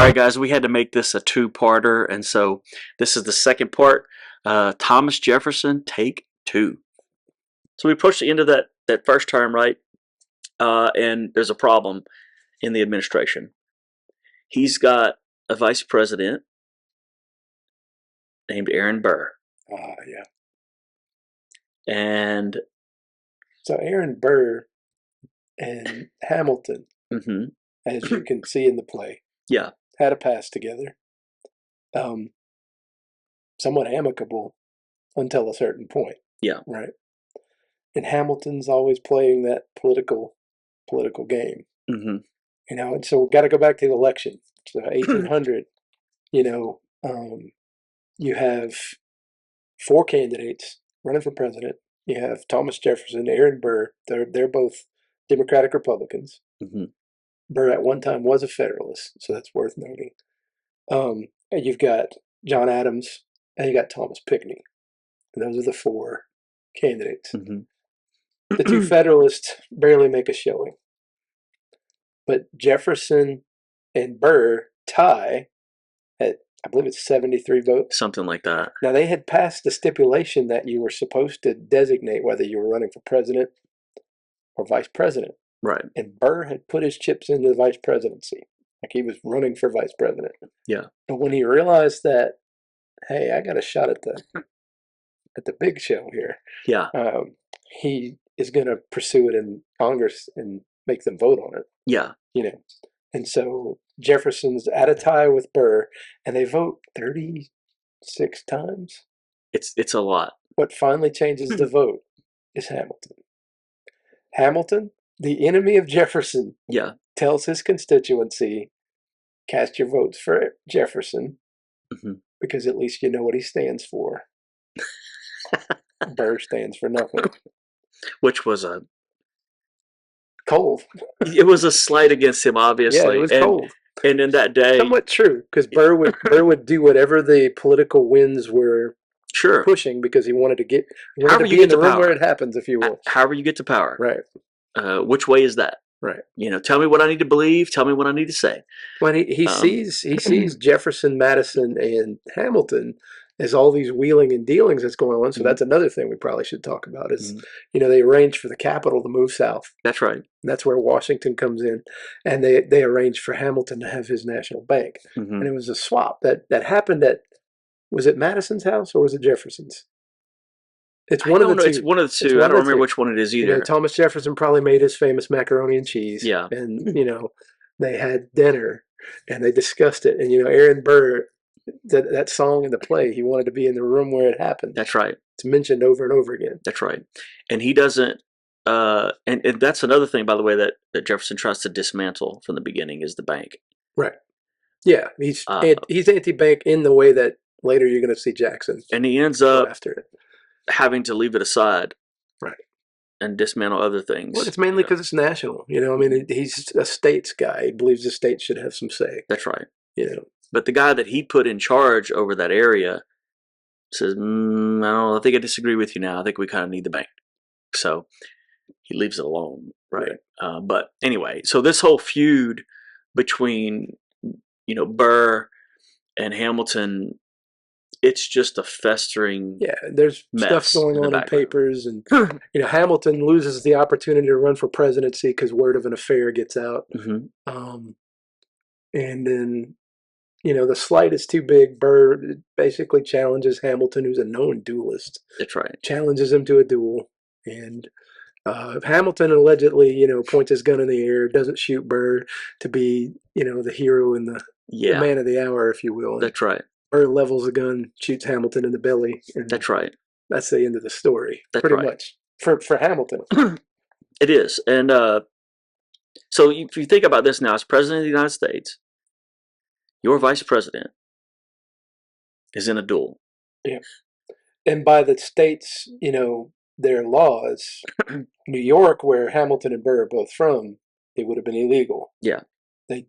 right, guys, we had to make this a two-parter, and so this is the second part. Thomas Jefferson, take two. So we approached the end of that first term, right? And there's a problem in the administration. He's got a vice president named Aaron Burr. Yeah. And so Aaron Burr and Hamilton, as you can see in the play, had a past together. Somewhat amicable until a certain point. Yeah. Right. And Hamilton's always playing that political game. And so we've got to go back to the election. So 1800, you have four candidates running for president. You have Thomas Jefferson, Aaron Burr. They're both Democratic Republicans. Burr at one time was a Federalist, so that's worth noting. And you've got John Adams, and you got Thomas Pinckney. And those are the four candidates. The two Federalists barely make a showing. But Jefferson and Burr tie at, I believe it's 73 votes. Something like that. Now, they had passed the stipulation that you were supposed to designate whether you were running for president or vice president. Right. And Burr had put his chips into the vice presidency. Like he was running for vice president. Yeah. But when he realized that, hey, I got a shot at the big show here. Yeah. He is going to pursue it in Congress and make them vote on it. Yeah. And so Jefferson's at a tie with Burr, and they vote 36 times. It's a lot. What finally changes the vote is Hamilton. Hamilton, the enemy of Jefferson, tells his constituency, cast your votes for Jefferson, because at least you know what he stands for. Burr stands for nothing. Which was a cold. It was a slight against him, obviously. Yeah, it was cold. And in that day, somewhat true, because Burr would do whatever the political winds were pushing, because he wanted to be in the room where it happens, if you will. However you get to power. Right. Which way is that? Right. Tell me what I need to believe. Tell me what I need to say. When he sees Jefferson, Madison, and Hamilton as all these wheeling and dealings that's going on. So that's another thing we probably should talk about is, they arranged for the capital to move south. That's right. And that's where Washington comes in. And they arranged for Hamilton to have his national bank. And it was a swap that happened at, was it Madison's house or was it Jefferson's? It's one of the two. It's one of the two. I don't remember which one it is either. Thomas Jefferson probably made his famous macaroni and cheese. Yeah. And, they had dinner and they discussed it. And, Aaron Burr, that song in the play, he wanted to be in the room where it happened. That's right. It's mentioned over and over again. That's right. And he doesn't, and that's another thing, by the way, that Jefferson tries to dismantle from the beginning is the bank. Right. Yeah. He's anti-bank in the way that later you're going to see Jackson. And he ends up after it, having to leave it aside. Right. And dismantle other things. Well, it's mainly because it's national. He's a states guy. He believes the states should have some say. That's right. But the guy that he put in charge over that area says, I think I disagree with you now. I think we kind of need the bank. So he leaves it alone, right? But anyway, so this whole feud between, Burr and Hamilton, it's just a festering there's stuff going on in papers. And, Hamilton loses the opportunity to run for presidency because word of an affair gets out. And then, the slight is too big. Burr basically challenges Hamilton, who's a known duelist. That's right. Challenges him to a duel. And Hamilton allegedly, points his gun in the air, doesn't shoot Burr to be, the hero and the man of the hour, if you will. And that's right. Burr levels a gun, shoots Hamilton in the belly. And that's right. That's the end of the story. That's pretty right. much for Hamilton. It is. And so if you think about this now, as president of the United States, your vice president is in a duel. Yeah. And by the states, their laws, New York, where Hamilton and Burr are both from, it would have been illegal. Yeah. They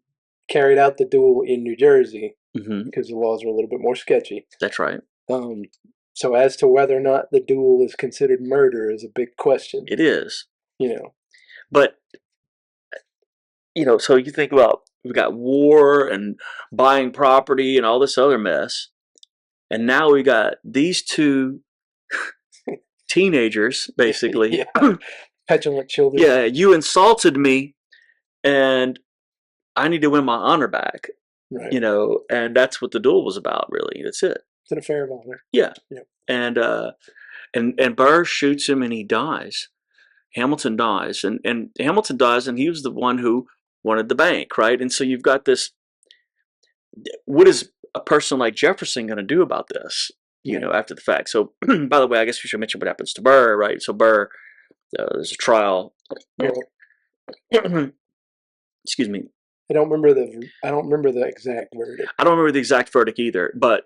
carried out the duel in New Jersey because the laws were a little bit more sketchy. That's right. So as to whether or not the duel is considered murder is a big question. It is. You know. But, you know, so you think about we've got war and buying property and all this other mess. And now we got these two teenagers, basically. Yeah. Petulant children. Yeah, you insulted me, and I need to win my honor back. Right. You know, and that's what the duel was about, really. That's it. It's an affair of honor. Yeah. Yep. And Burr shoots him and he dies. Hamilton dies. And Hamilton dies, and he was the one who wanted the bank, right? And so you've got this, what is a person like Jefferson going to do about this, you know, after the fact? So, by the way, I guess we should mention what happens to Burr, right? So Burr, there's a trial. Excuse me. I don't remember the exact verdict. I don't remember the exact verdict either, but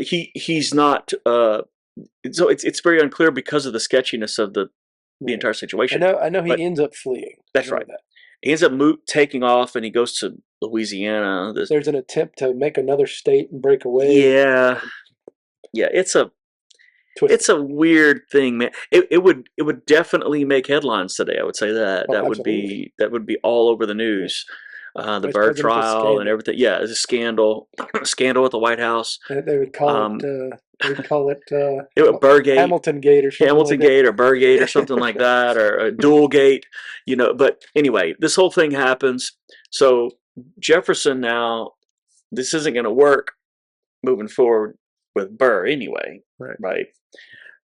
he's not. So it's very unclear because of the sketchiness of the entire situation. I know he ends up fleeing. That's right. He ends up taking off, and he goes to Louisiana. There's an attempt to make another state and break away. Yeah, it's a weird thing, man. It would definitely make headlines today. I would say that would be all over the news. The Burr trial and everything. Yeah, it's a scandal. Scandal at the White House. They would call it. They'd call it Burrgate, Hamilton Gate, or something Hamilton Gate, or Burrgate, or something like that, or a Duel Gate. You know, but anyway, this whole thing happens. So Jefferson now, this isn't going to work moving forward with Burr anyway, right?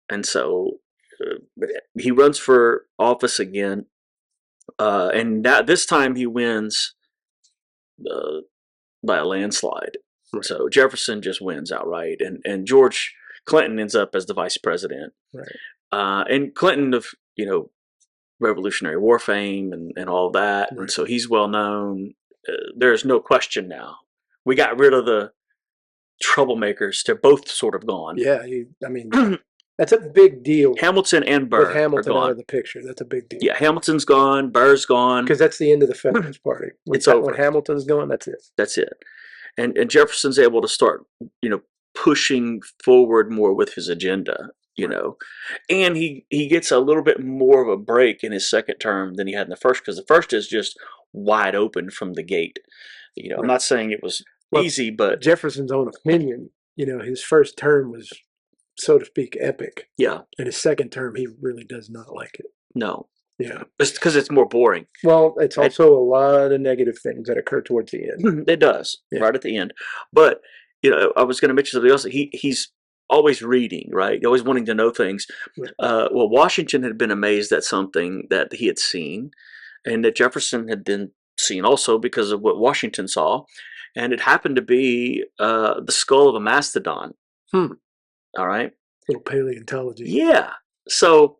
And so he runs for office again, and this time he wins by a landslide. Right. So Jefferson just wins outright, and George Clinton ends up as the vice president. Right. And Clinton of Revolutionary War fame and all that, right. And so he's well known. There's no question now. We got rid of the troublemakers. They're both sort of gone. Yeah, I mean, that's a big deal. Hamilton and Burr with Hamilton are gone. Out of the picture. That's a big deal. Yeah, Hamilton's gone. Burr's gone. Because that's the end of the Federalist Party. It's over. When Hamilton's gone, that's it. That's it. And Jefferson's able to start, pushing forward more with his agenda. And he gets a little bit more of a break in his second term than he had in the first, because the first is just wide open from the gate. Right. I'm not saying it was easy, but Jefferson's own opinion, his first term was, so to speak, epic. Yeah. And his second term, he really does not like it. No. Yeah. It's because it's more boring. Well, it's also a lot of negative things that occur towards the end. It does, right at the end. But, I was going to mention something else. He's always reading, right? Always wanting to know things. Right. Well, Washington had been amazed at something that he had seen, and that Jefferson had been seen also because of what Washington saw. And it happened to be the skull of a mastodon. All right. Little paleontology. Yeah. So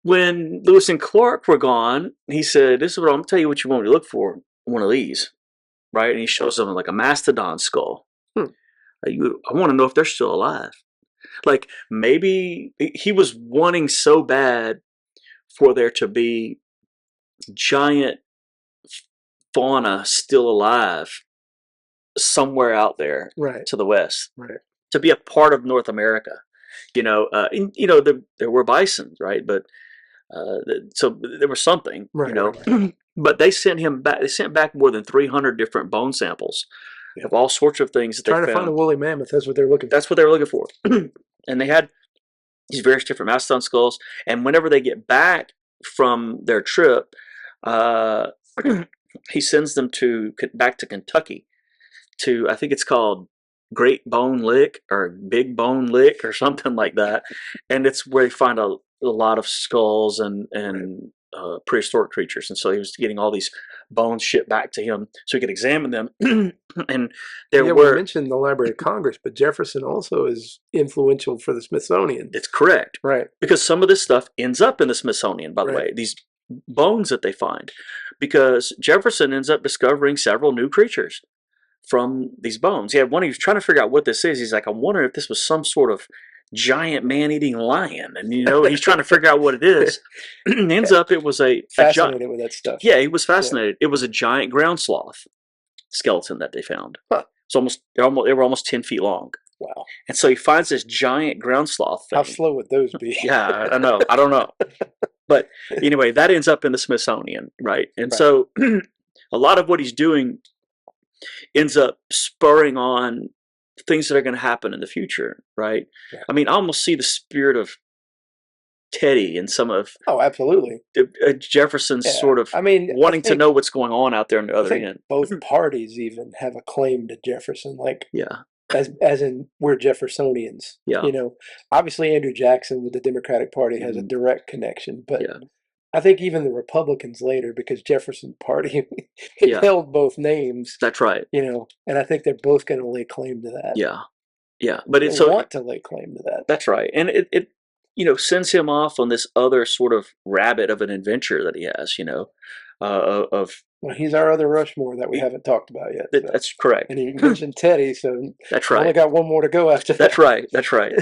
when Lewis and Clark were gone, he said, "This is what I'm going to tell you what you want me to look for. One of these." Right. And he shows them like a mastodon skull. I want to know if they're still alive. Like, maybe he was wanting so bad for there to be giant fauna still alive somewhere out there, right, to the west, right, to be a part of North America. There were bisons, right, but so there was something, right, right. But they sent him back. They sent back more than 300 different bone samples of all sorts of things that they found. Trying to find a woolly mammoth. That's what they're looking for. That's what they were looking for. And they had these various different mastodon skulls. And whenever they get back from their trip, he sends them back to Kentucky to, I think it's called Great Bone Lick or Big Bone Lick or something like that. And it's where they find a lot of skulls and prehistoric creatures. And so he was getting all these bones shipped back to him so he could examine them. And we mentioned the Library of Congress, but Jefferson also is influential for the Smithsonian. It's correct. Right. Because some of this stuff ends up in the Smithsonian, by the way, these bones that they find. Because Jefferson ends up discovering several new creatures from these bones. He had one, he was trying to figure out what this is. He's like, I'm wondering if this was some sort of giant man-eating lion. And, he's trying to figure out what it is. Ends up, it was fascinated with that stuff. Yeah, he was fascinated. Yeah. It was a giant ground sloth skeleton that they found. Huh. It's they were almost 10 feet long. Wow. And so he finds this giant ground sloth thing. How slow would those be? Yeah, I know. I don't know. But anyway, that ends up in the Smithsonian, right? And so a lot of what he's doing ends up spurring on things that are going to happen in the future, right? Yeah. I mean, I almost see the spirit of Teddy and some of absolutely. Jefferson's Yeah. sort of I mean, wanting to know what's going on out there on the I other think end. both parties even have a claim to Jefferson, like Yeah, as in we're Jeffersonians. yeah, Obviously Andrew Jackson with the Democratic Party has a mhm, direct connection, but yeah, I think even the Republicans later, because Jefferson Party it yeah. held both names, That's right. and I think they're both going to lay claim to that. Yeah, yeah. But They it's so want to lay claim to that. that's right, and it sends him off on this other sort of rabbit of an adventure that he has. Of Well, he's our other Rushmore that we haven't talked about yet. So. that's correct. And you mentioned Teddy, so That's we only right. got one more to go after that. That's right. That's right.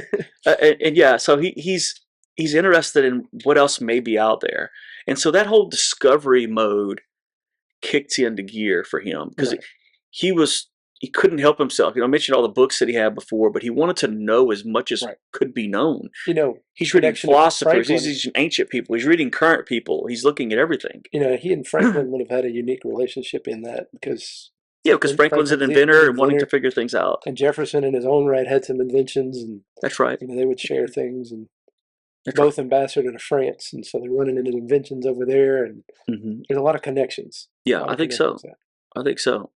And yeah, so he's interested in what else may be out there, and so that whole discovery mode kicked into gear for him because Right. he couldn't help himself. I mentioned all the books that he had before, but he wanted to know as much as Right. could be known. He's reading connection to philosophers, Franklin. he's reading ancient people, he's reading current people, he's looking at everything. He and Franklin would have had a unique relationship in that because Because Franklin's an inventor and wanting to figure things out. and Jefferson in his own right had some inventions, and That's right. they would share things, and That's both ambassador to France, and so they're running into inventions over there, and there's a lot of connections. Yeah, I think so. I think so.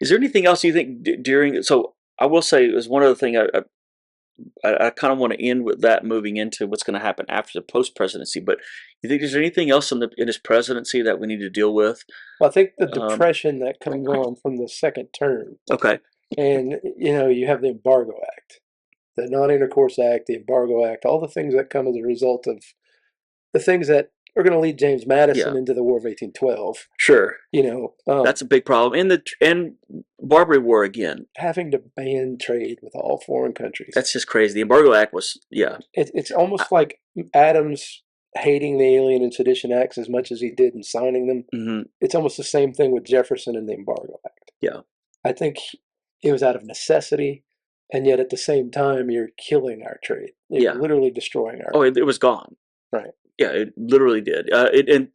Is there anything else you think during? So I will say, it was one other thing I kind of want to end with that, moving into what's going to happen after the post-presidency. But you think there's anything else in his presidency that we need to deal with? Well, I think the depression that comes on from the second term. Okay. And you have the Embargo Act, the Non-Intercourse Act, the Embargo Act, all the things that come as a result of the things that are going to lead James Madison into the War of 1812. Sure. That's a big problem. And Barbary War again. Having to ban trade with all foreign countries. That's just crazy. The Embargo Act was, It's almost like Adams hating the Alien and Sedition Acts as much as he did in signing them. Mm-hmm. It's almost the same thing with Jefferson and the Embargo Act. Yeah. I think it was out of necessity, and yet at the same time, you're killing our trade. You're literally destroying our. Oh, it was gone. Right. Yeah, it literally did. And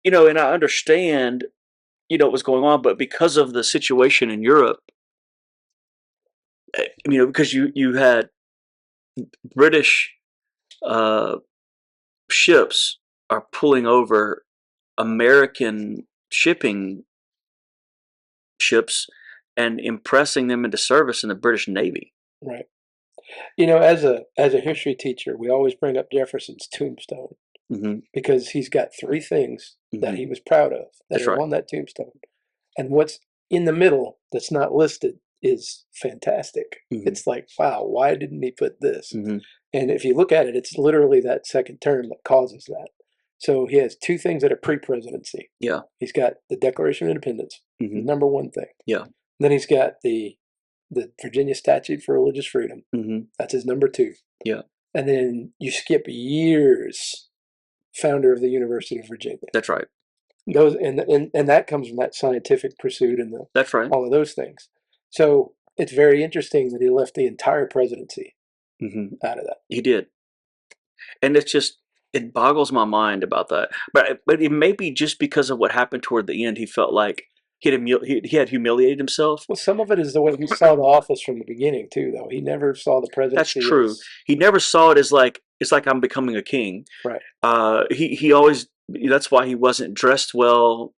I understand, what was going on, but because of the situation in Europe, because you had British ships are pulling over American shipping ships and impressing them into service in the British Navy. Right. As a history teacher, we always bring up Jefferson's tombstone because he's got three things that he was proud of that are on that tombstone, and what's in the middle that's not listed is fantastic. It's like, wow, why didn't he put this? And if you look at it, it's literally that second term that causes that. So he has two things that are pre-presidency. Yeah. He's got the Declaration of Independence, number one thing. Yeah. Then he's got the Virginia Statute for Religious Freedom. That's his number two. Yeah. And then you skip years, founder of the University of Virginia. That's right. Those and that comes from that scientific pursuit and that's right. all of those things. So it's very interesting that he left the entire presidency out of that. He did. And it boggles my mind about that. But it may be just because of what happened toward the end, he felt like he had humiliated himself. Well, some of it is the way he saw the office from the beginning too, though. He never saw the presidency. That's true. He never saw it as like, it's like I'm becoming a king. Right. He always, that's why he wasn't dressed well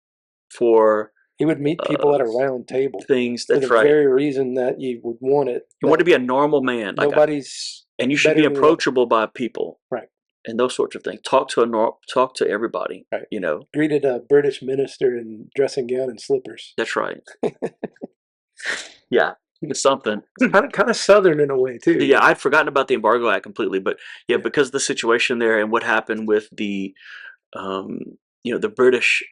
for. He would meet people at a round table. Things. That's for the very reason that you would want it. You want to be a normal man. And you should be approachable by people. Right. And those sorts of things. Talk to everybody. Right. Greeted a British minister in dressing gown and slippers. That's right. Yeah. It's something. Kind of Southern in a way too. Yeah, I'd forgotten about the Embargo Act completely, but because of the situation there and what happened with the, the British,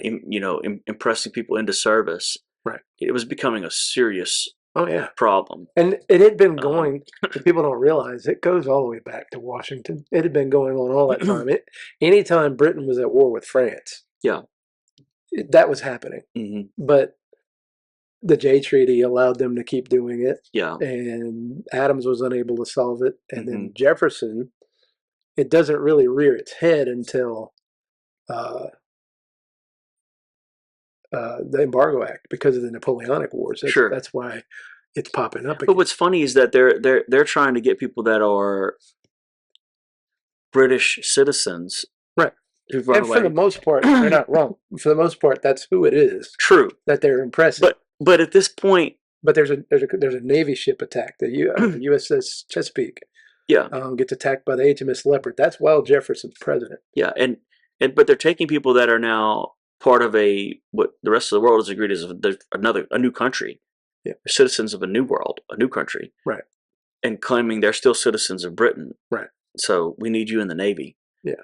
impressing people into service. Right. It was becoming a serious. Oh yeah, problem. And it had been going. People don't realize it goes all the way back to Washington. It had been going on all that time. Anytime Britain was at war with France, that was happening. But the Jay Treaty allowed them to keep doing it. Yeah, and Adams was unable to solve it, and then Jefferson. It doesn't really rear its head until the Embargo Act because of the Napoleonic Wars. Sure. That's why it's popping up again. But what's funny is that they're trying to get people that are British citizens, right? Who've run And away. For the most part, they're not wrong. For the most part, that's who it is. True. That they're impressing. But at this point, but there's a Navy ship attack. The USS Chesapeake. Yeah. Gets attacked by the HMS Leopard. That's while Jefferson's president. Yeah, and but they're taking people that are now part of what the rest of the world has agreed is a new country. Yeah. They're citizens of a new world, a new country. Right. And claiming they're still citizens of Britain. Right. So we need you in the Navy. Yeah.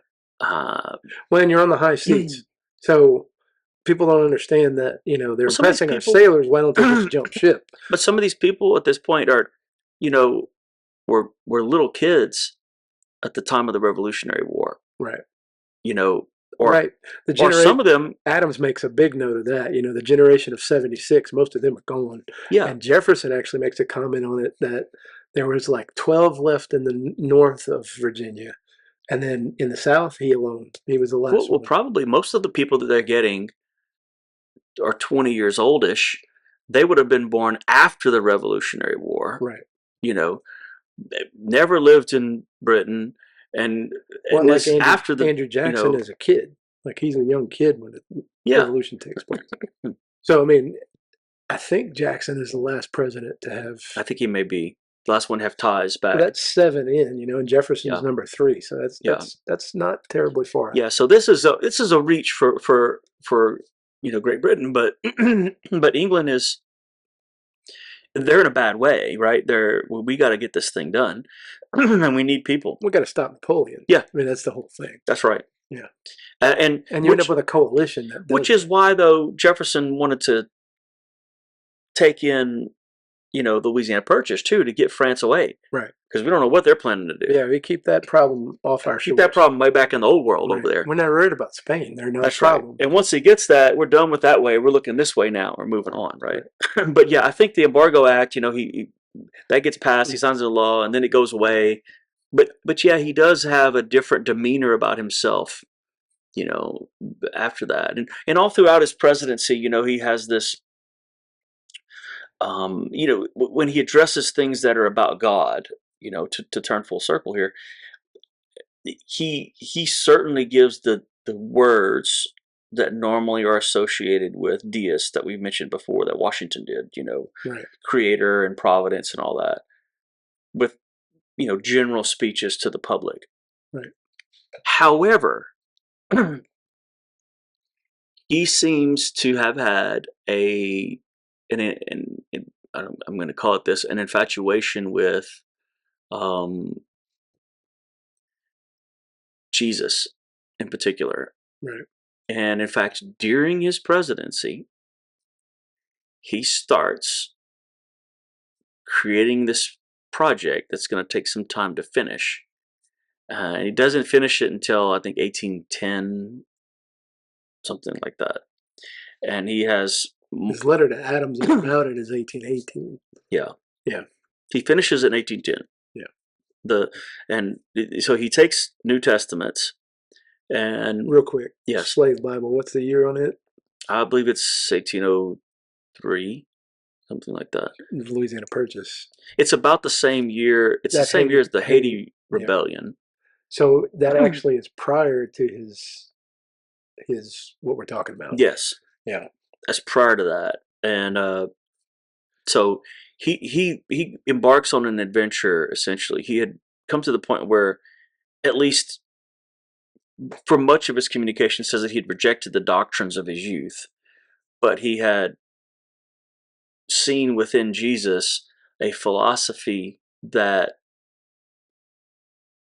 When you're on the high seas. So people don't understand that, they're impressing our sailors. Why don't they just jump ship? But some of these people at this point are, were little kids at the time of the Revolutionary War. Right. Right. Or some of them. Adams makes a big note of that. The generation of 76, most of them are gone. Yeah. And Jefferson actually makes a comment on it that there was like 12 left in the north of Virginia. And then in the south, he was the last one. Well, probably most of the people that they're getting are 20 years oldish. They would have been born after the Revolutionary War. Right. Never lived in Britain. And like Andrew Jackson as a kid. Like he's a young kid when the revolution takes place. So, I think Jackson is the last president to have. I think he may be the last one to have ties back. Well, that's 7 in, and Jefferson's number 3. So that's not terribly far out. Yeah. So this is a reach for Great Britain, but but England is. They're in a bad way, right? We got to get this thing done, and we need people. We got to stop Napoleon. Yeah, that's the whole thing. That's right. Yeah, and you end up with a coalition. Which is why, though, Jefferson wanted to take in, the Louisiana Purchase too, to get France away. Right. Because we don't know what they're planning to do. Yeah, we keep that problem off our shores. Keep that problem way back in the old world over there. We're not worried about Spain. They're not a problem. Right. And once he gets that, we're done with that way. We're looking this way now. We're moving on, right? But yeah, I think the Embargo Act, he that gets passed. He signs the law, and then it goes away. But yeah, he does have a different demeanor about himself, after that, and all throughout his presidency, he has this. When he addresses things that are about God, to turn full circle here, he certainly gives the words that normally are associated with deists that we've mentioned before, that Washington did, right. Creator and providence and all that, with, general speeches to the public. Right. However, he seems to have had I'm going to call it this, an infatuation with Jesus in particular. Right. And in fact, during his presidency, he starts creating this project that's going to take some time to finish. And he doesn't finish it until, I think, 1810, something like that. And he has... His letter to Adams about it is 1818. Yeah. Yeah. He finishes it in 1810. Yeah. So he takes New Testaments and... Real quick. Yes. Slave Bible. What's the year on it? I believe it's 1803, something like that. Louisiana Purchase. It's about the same year. It's the same year as the Haiti Rebellion. Yeah. So that actually is prior to his what we're talking about. Yes. Yeah. That's prior to that. And so he embarks on an adventure, essentially. He had come to the point where, at least for much of his communication, says that he had rejected the doctrines of his youth, but he had seen within Jesus a philosophy that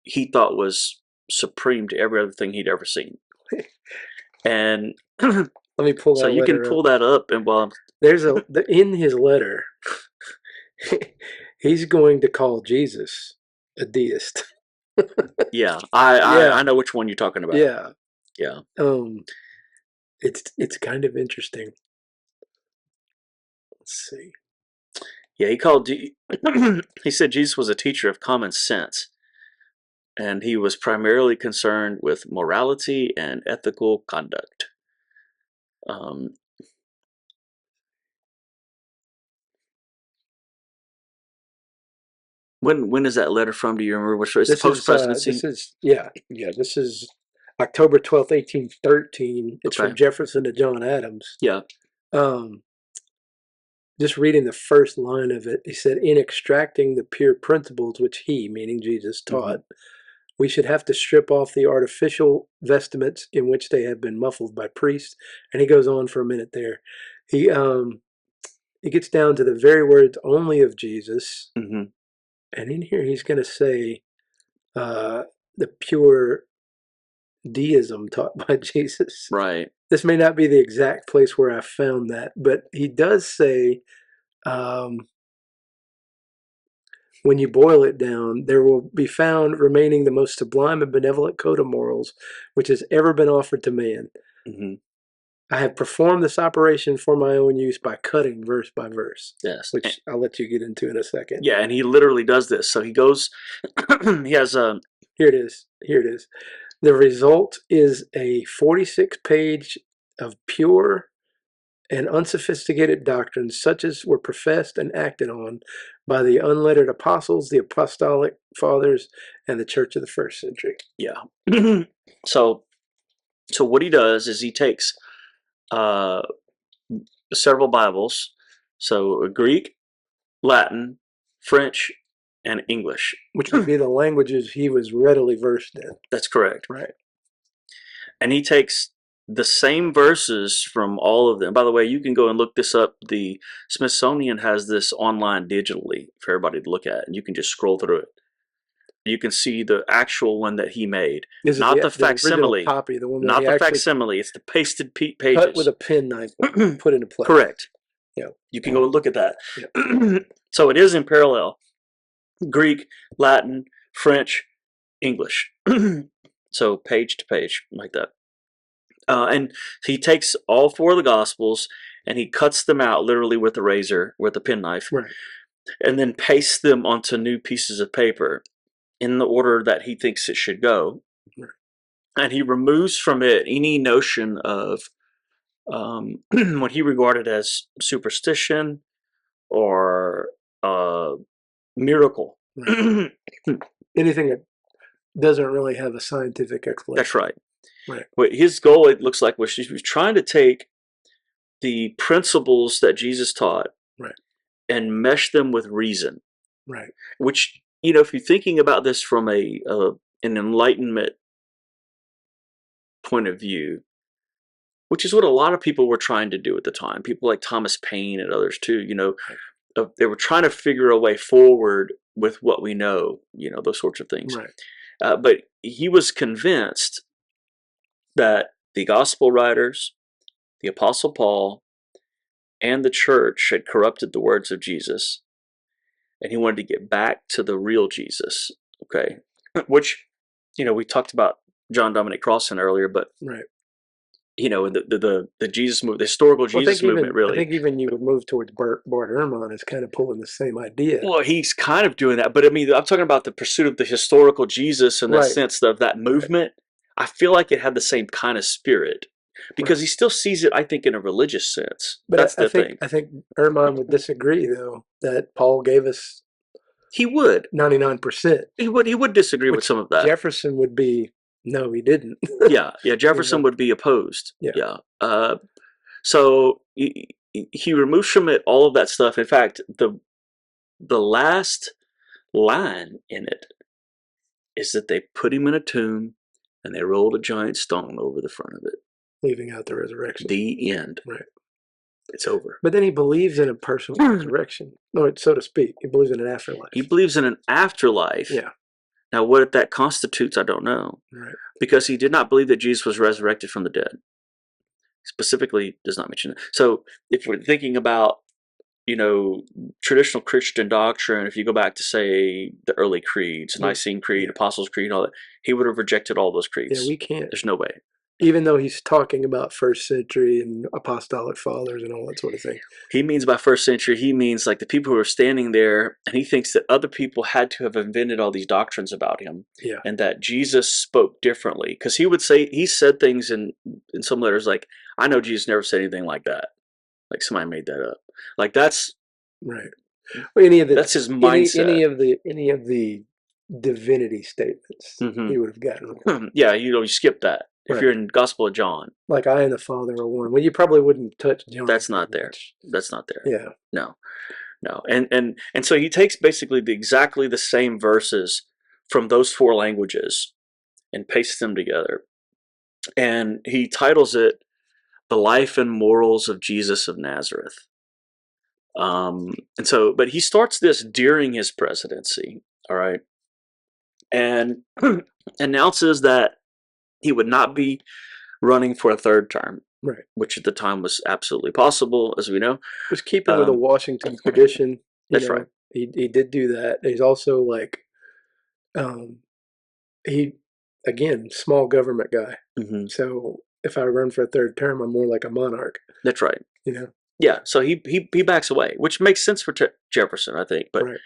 he thought was supreme to every other thing he'd ever seen. And let me pull that. So you can pull that up, and while there's in his letter, he's going to call Jesus a deist. Yeah, I know which one you're talking about. Yeah, yeah. It's kind of interesting. Let's see. Yeah, he said Jesus was a teacher of common sense, and he was primarily concerned with morality and ethical conduct. When is that letter from? Do you remember which? It's the post-presidency. This is October 12th, 1813. It's Okay. from Jefferson to John Adams. Yeah. Just reading the first line of it, he said, "In extracting the pure principles which he," meaning Jesus, taught, we should have to strip off the artificial vestments in which they have been muffled by priests. And he goes on for a minute there. He gets down to the very words only of Jesus. Mm-hmm. And in here, he's going to say the pure deism taught by Jesus. Right. This may not be the exact place where I found that, but he does say, when you boil it down, there will be found remaining the most sublime and benevolent code of morals which has ever been offered to man. Mm-hmm. I have performed this operation for my own use by cutting verse by verse. Yes. Which I'll let you get into in a second. Yeah, and he literally does this. So he goes, he has a... Here it is. The result is a 46-page of pure and unsophisticated doctrines such as were professed and acted on by the unlettered apostles, the apostolic fathers, and the church of the first century. Yeah. So what he does is he takes several Bibles, so Greek, Latin, French, and English. Which would be the languages he was readily versed in. That's correct. Right. And he takes the same verses from all of them. By the way, you can go and look this up. The Smithsonian has this online digitally for everybody to look at, and you can just scroll through it. You can see the actual one that he made, not the facsimile. Copy, the one not the facsimile. It's the pasted pages, cut with a penknife, put into place. Correct. Yeah, you can go and look at that. Yeah. So it is in parallel: Greek, Latin, French, English. So page to page like that. And he takes all four of the Gospels and he cuts them out literally with a razor, with a penknife, right, and then pastes them onto new pieces of paper in the order that he thinks it should go. Right. And he removes from it any notion of what he regarded as superstition or miracle. Right. Anything that doesn't really have a scientific explanation. That's right. Right. But his goal, it looks like, was he was trying to take the principles that Jesus taught, right, and mesh them with reason. Right. Which, if you're thinking about this from an enlightenment point of view, which is what a lot of people were trying to do at the time, people like Thomas Paine and others too, they were trying to figure a way forward with what we know, those sorts of things. Right. But he was convinced that the gospel writers, the Apostle Paul, and the church had corrupted the words of Jesus, and he wanted to get back to the real Jesus. Okay, which we talked about John Dominic Crossan earlier, but right, the Jesus movement, the historical Jesus movement, really. I think even you would move towards Bart Ehrman is kind of pulling the same idea. Well, he's kind of doing that, but I mean, I'm talking about the pursuit of the historical Jesus in the sense of that movement. Right. I feel like it had the same kind of spirit. Because he still sees it, I think, in a religious sense. But that's the thing. I think Ehrman would disagree, though, that Paul gave us. He would 99%. He would disagree with some of that. Jefferson would be, no, he didn't. yeah. Jefferson would be opposed. Yeah. So he removes from it all of that stuff. In fact, the last line in it is that they put him in a tomb and they rolled a giant stone over the front of it. Leaving out the resurrection. The end. Right. It's over. But then he believes in a personal resurrection, or so to speak. He believes in an afterlife. He believes in an afterlife. Yeah. Now, what that constitutes, I don't know. Right. Because he did not believe that Jesus was resurrected from the dead. Specifically, does not mention it. So, if we're thinking about, traditional Christian doctrine, if you go back to, say, the early creeds, Nicene Creed, Apostles' Creed, all that, he would have rejected all those creeds. Yeah, we can't. There's no way. Even though he's talking about first century and apostolic fathers and all that sort of thing. He means by first century, he means like the people who are standing there, and he thinks that other people had to have invented all these doctrines about him. Yeah. And that Jesus spoke differently. Because he said things in some letters like, I know Jesus never said anything like that. Like somebody made that up. Like that's... Right. Well, any of the That's his mindset. any of the divinity statements he would have gotten wrong. Yeah, you skip that. If Right. you're in Gospel of John, Like I and the Father are one. Well, you probably wouldn't touch John that's very not there. much. That's not there. Yeah. No, no. And so he takes basically exactly the same verses from those four languages and pastes them together. And he titles it "The Life and Morals of Jesus of Nazareth." And so, but he starts this during his presidency, all right, and announces that he would not be running for a third term, Right. which at the time was absolutely possible, as we know. Was keeping with a Washington tradition. That's right. He did do that. He's also like, he again small government guy. Mm-hmm. So if I run for a third term, I'm more like a monarch. That's right. You know. Yeah. So he backs away, which makes sense for Jefferson, I think. But right.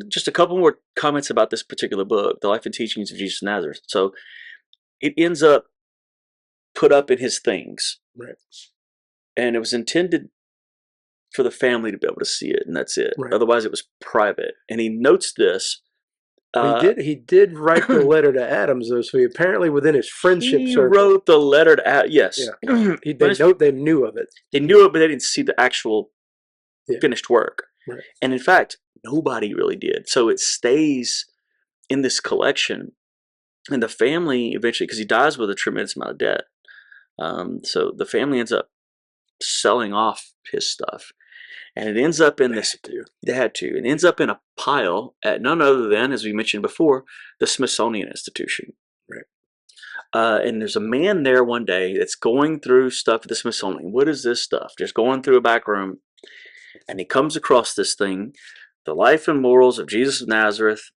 Just a couple more comments about this particular book, "The Life and Teachings of Jesus of Nazareth." So it ends up put up in his things, right, and it was intended for the family to be able to see it, and that's it. Right. Otherwise, it was private. And he notes this. He did write the letter to Adams, though. So he apparently, within his friendship circle, wrote the letter to Adams. Yes, yeah. They knew of it. They knew it, but they didn't see the actual finished work. Right. And in fact, nobody really did. So it stays in this collection, and the family eventually, because he dies with a tremendous amount of debt, so the family ends up selling off his stuff. And it ends up in they had to. It ends up in a pile at none other than, as we mentioned before, the Smithsonian Institution. Right. And there's a man there one day that's going through stuff at the Smithsonian. What is this stuff? Just going through a back room. And he comes across this thing, "The Life and Morals of Jesus of Nazareth"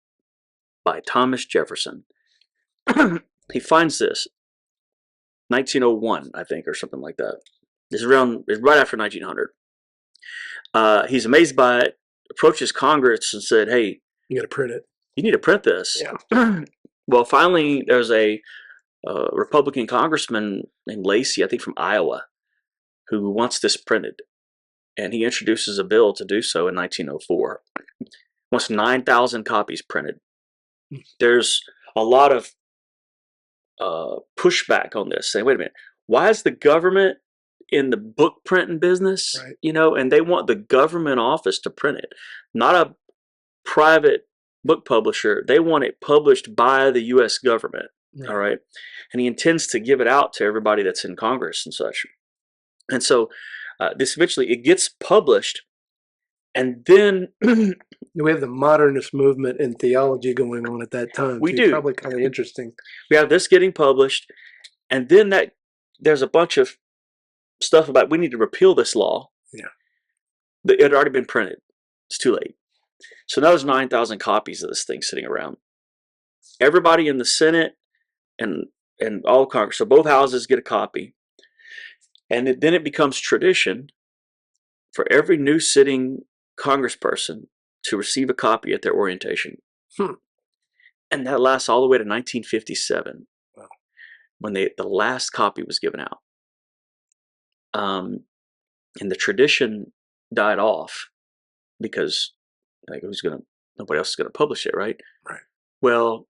by Thomas Jefferson. He finds this, 1901, I think, or something like that. It's right after 1900. He's amazed by it, approaches Congress and said, "Hey, you got to print it. You need to print this." Yeah. Well, finally, there's a Republican congressman named Lacey, I think from Iowa, who wants this printed. And he introduces a bill to do so in 1904. Wants 9,000 copies printed. There's a lot of pushback on this, saying, wait a minute, why is the government in the book printing business? Right. And they want the government office to print it, not a private book publisher. They want it published by the U.S. government. Right. All right. And he intends to give it out to everybody that's in Congress and such. And so this eventually, it gets published. And then we have the modernist movement in theology going on at that time. We do. Probably kind of interesting. We have this getting published. And then there's a bunch of stuff about we need to repeal this law. Yeah. It had already been printed. It's too late. So now there's 9,000 copies of this thing sitting around. Everybody in the Senate and all of Congress, so both houses get a copy. And then it becomes tradition for every new sitting congressperson to receive a copy at their orientation. And that lasts all the way to 1957. Wow. When the last copy was given out. And the tradition died off because nobody else is going to publish it, right? Right. Well,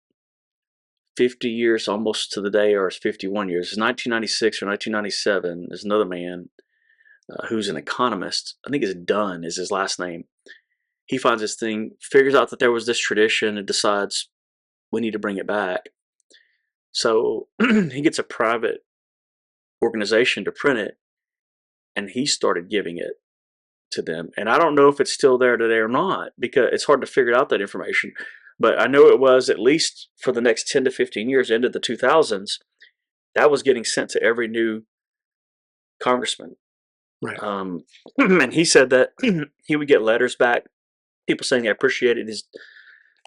50 years almost to the day, or it's 51 years, it's 1996 or 1997, there's another man who's an economist. I think it's Dunn is his last name. He finds this thing, figures out that there was this tradition, and decides we need to bring it back. So he gets a private organization to print it, and he started giving it to them. And I don't know if it's still there today or not, because it's hard to figure out that information. But I know it was, at least for the next 10 to 15 years, into the 2000s, that was getting sent to every new congressman. Right. And he said that he would get letters back, people saying they appreciated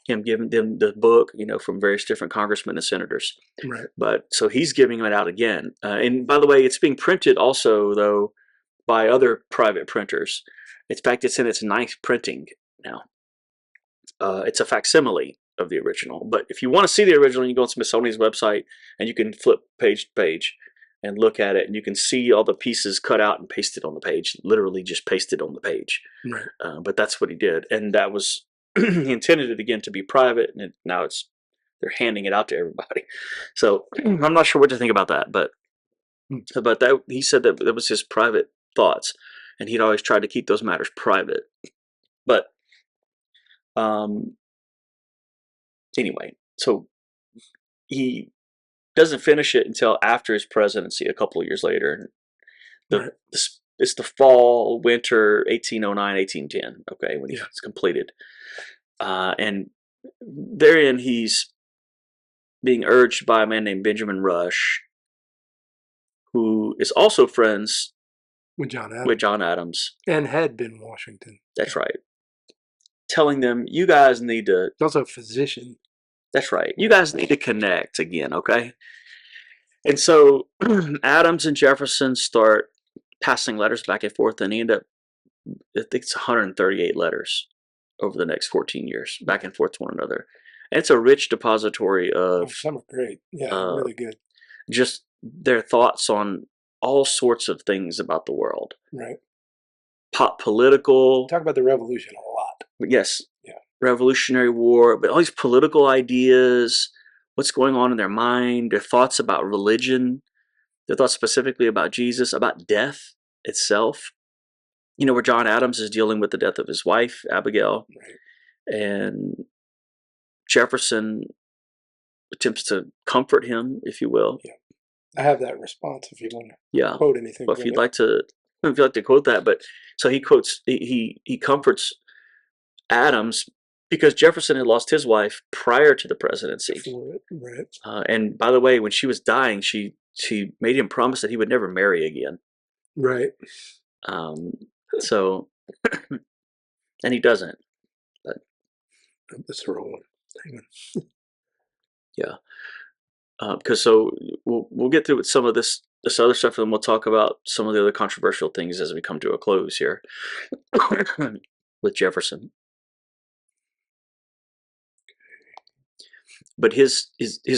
him giving them the book, from various different congressmen and senators. Right. But so he's giving it out again. And by the way, it's being printed also, though, by other private printers. In fact, it's in its 9th printing now. It's a facsimile of the original. But if you want to see the original, you go on Smithsonian's website and you can flip page to page and look at it, and you can see all the pieces cut out and pasted on the page, literally just pasted on the page. Right. But that's what he did, and that was he intended it again to be private, and now they're handing it out to everybody. So I'm not sure what to think about that, but that he said that was his private thoughts, and he'd always tried to keep those matters private. But anyway, so he doesn't finish it until after his presidency, a couple of years later. It's the fall, winter, 1809, 1810, okay, when it's completed. And therein he's being urged by a man named Benjamin Rush, who is also friends with John Adams. And had been in Washington. That's right. Telling them, you guys need to... He's also a physician. That's right. You guys need to connect again, okay? And so Adams and Jefferson start passing letters back and forth, and they end up, I think it's 138 letters over the next 14 years, back and forth to one another. And it's a rich depository of... some are great. Yeah, really good. Just their thoughts on all sorts of things about the world. Right. Political... Talk about the revolution a lot. Yes. Yeah. Revolutionary War, but all these political ideas, what's going on in their mind, their thoughts about religion, their thoughts specifically about Jesus, about death itself. You know, where John Adams is dealing with the death of his wife, Abigail, and Jefferson attempts to comfort him, if you will. Yeah. I have that response if you want to quote anything. Well, if you'd like to quote that, but so he quotes, he comforts Adams because Jefferson had lost his wife prior to the presidency. Right. And by the way, when she was dying, she made him promise that he would never marry again. Right. So, and he doesn't. But that's the wrong one. Hang on. Yeah. Because so we'll get through with some of this other stuff, and then we'll talk about some of the other controversial things as we come to a close here with Jefferson. But his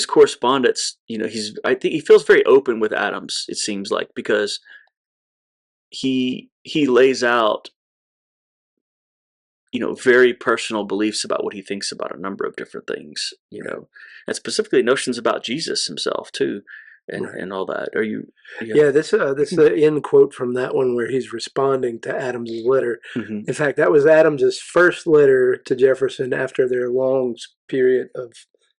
correspondence, you know, I think he feels very open with Adams, it seems like, because he lays out, you know, very personal beliefs about what he thinks about a number of different things, you know, and specifically notions about Jesus himself too, and all that. Are you? Yeah, this is the end quote from that one where he's responding to Adams's letter. Mm-hmm. In fact, that was Adams's first letter to Jefferson after their long period of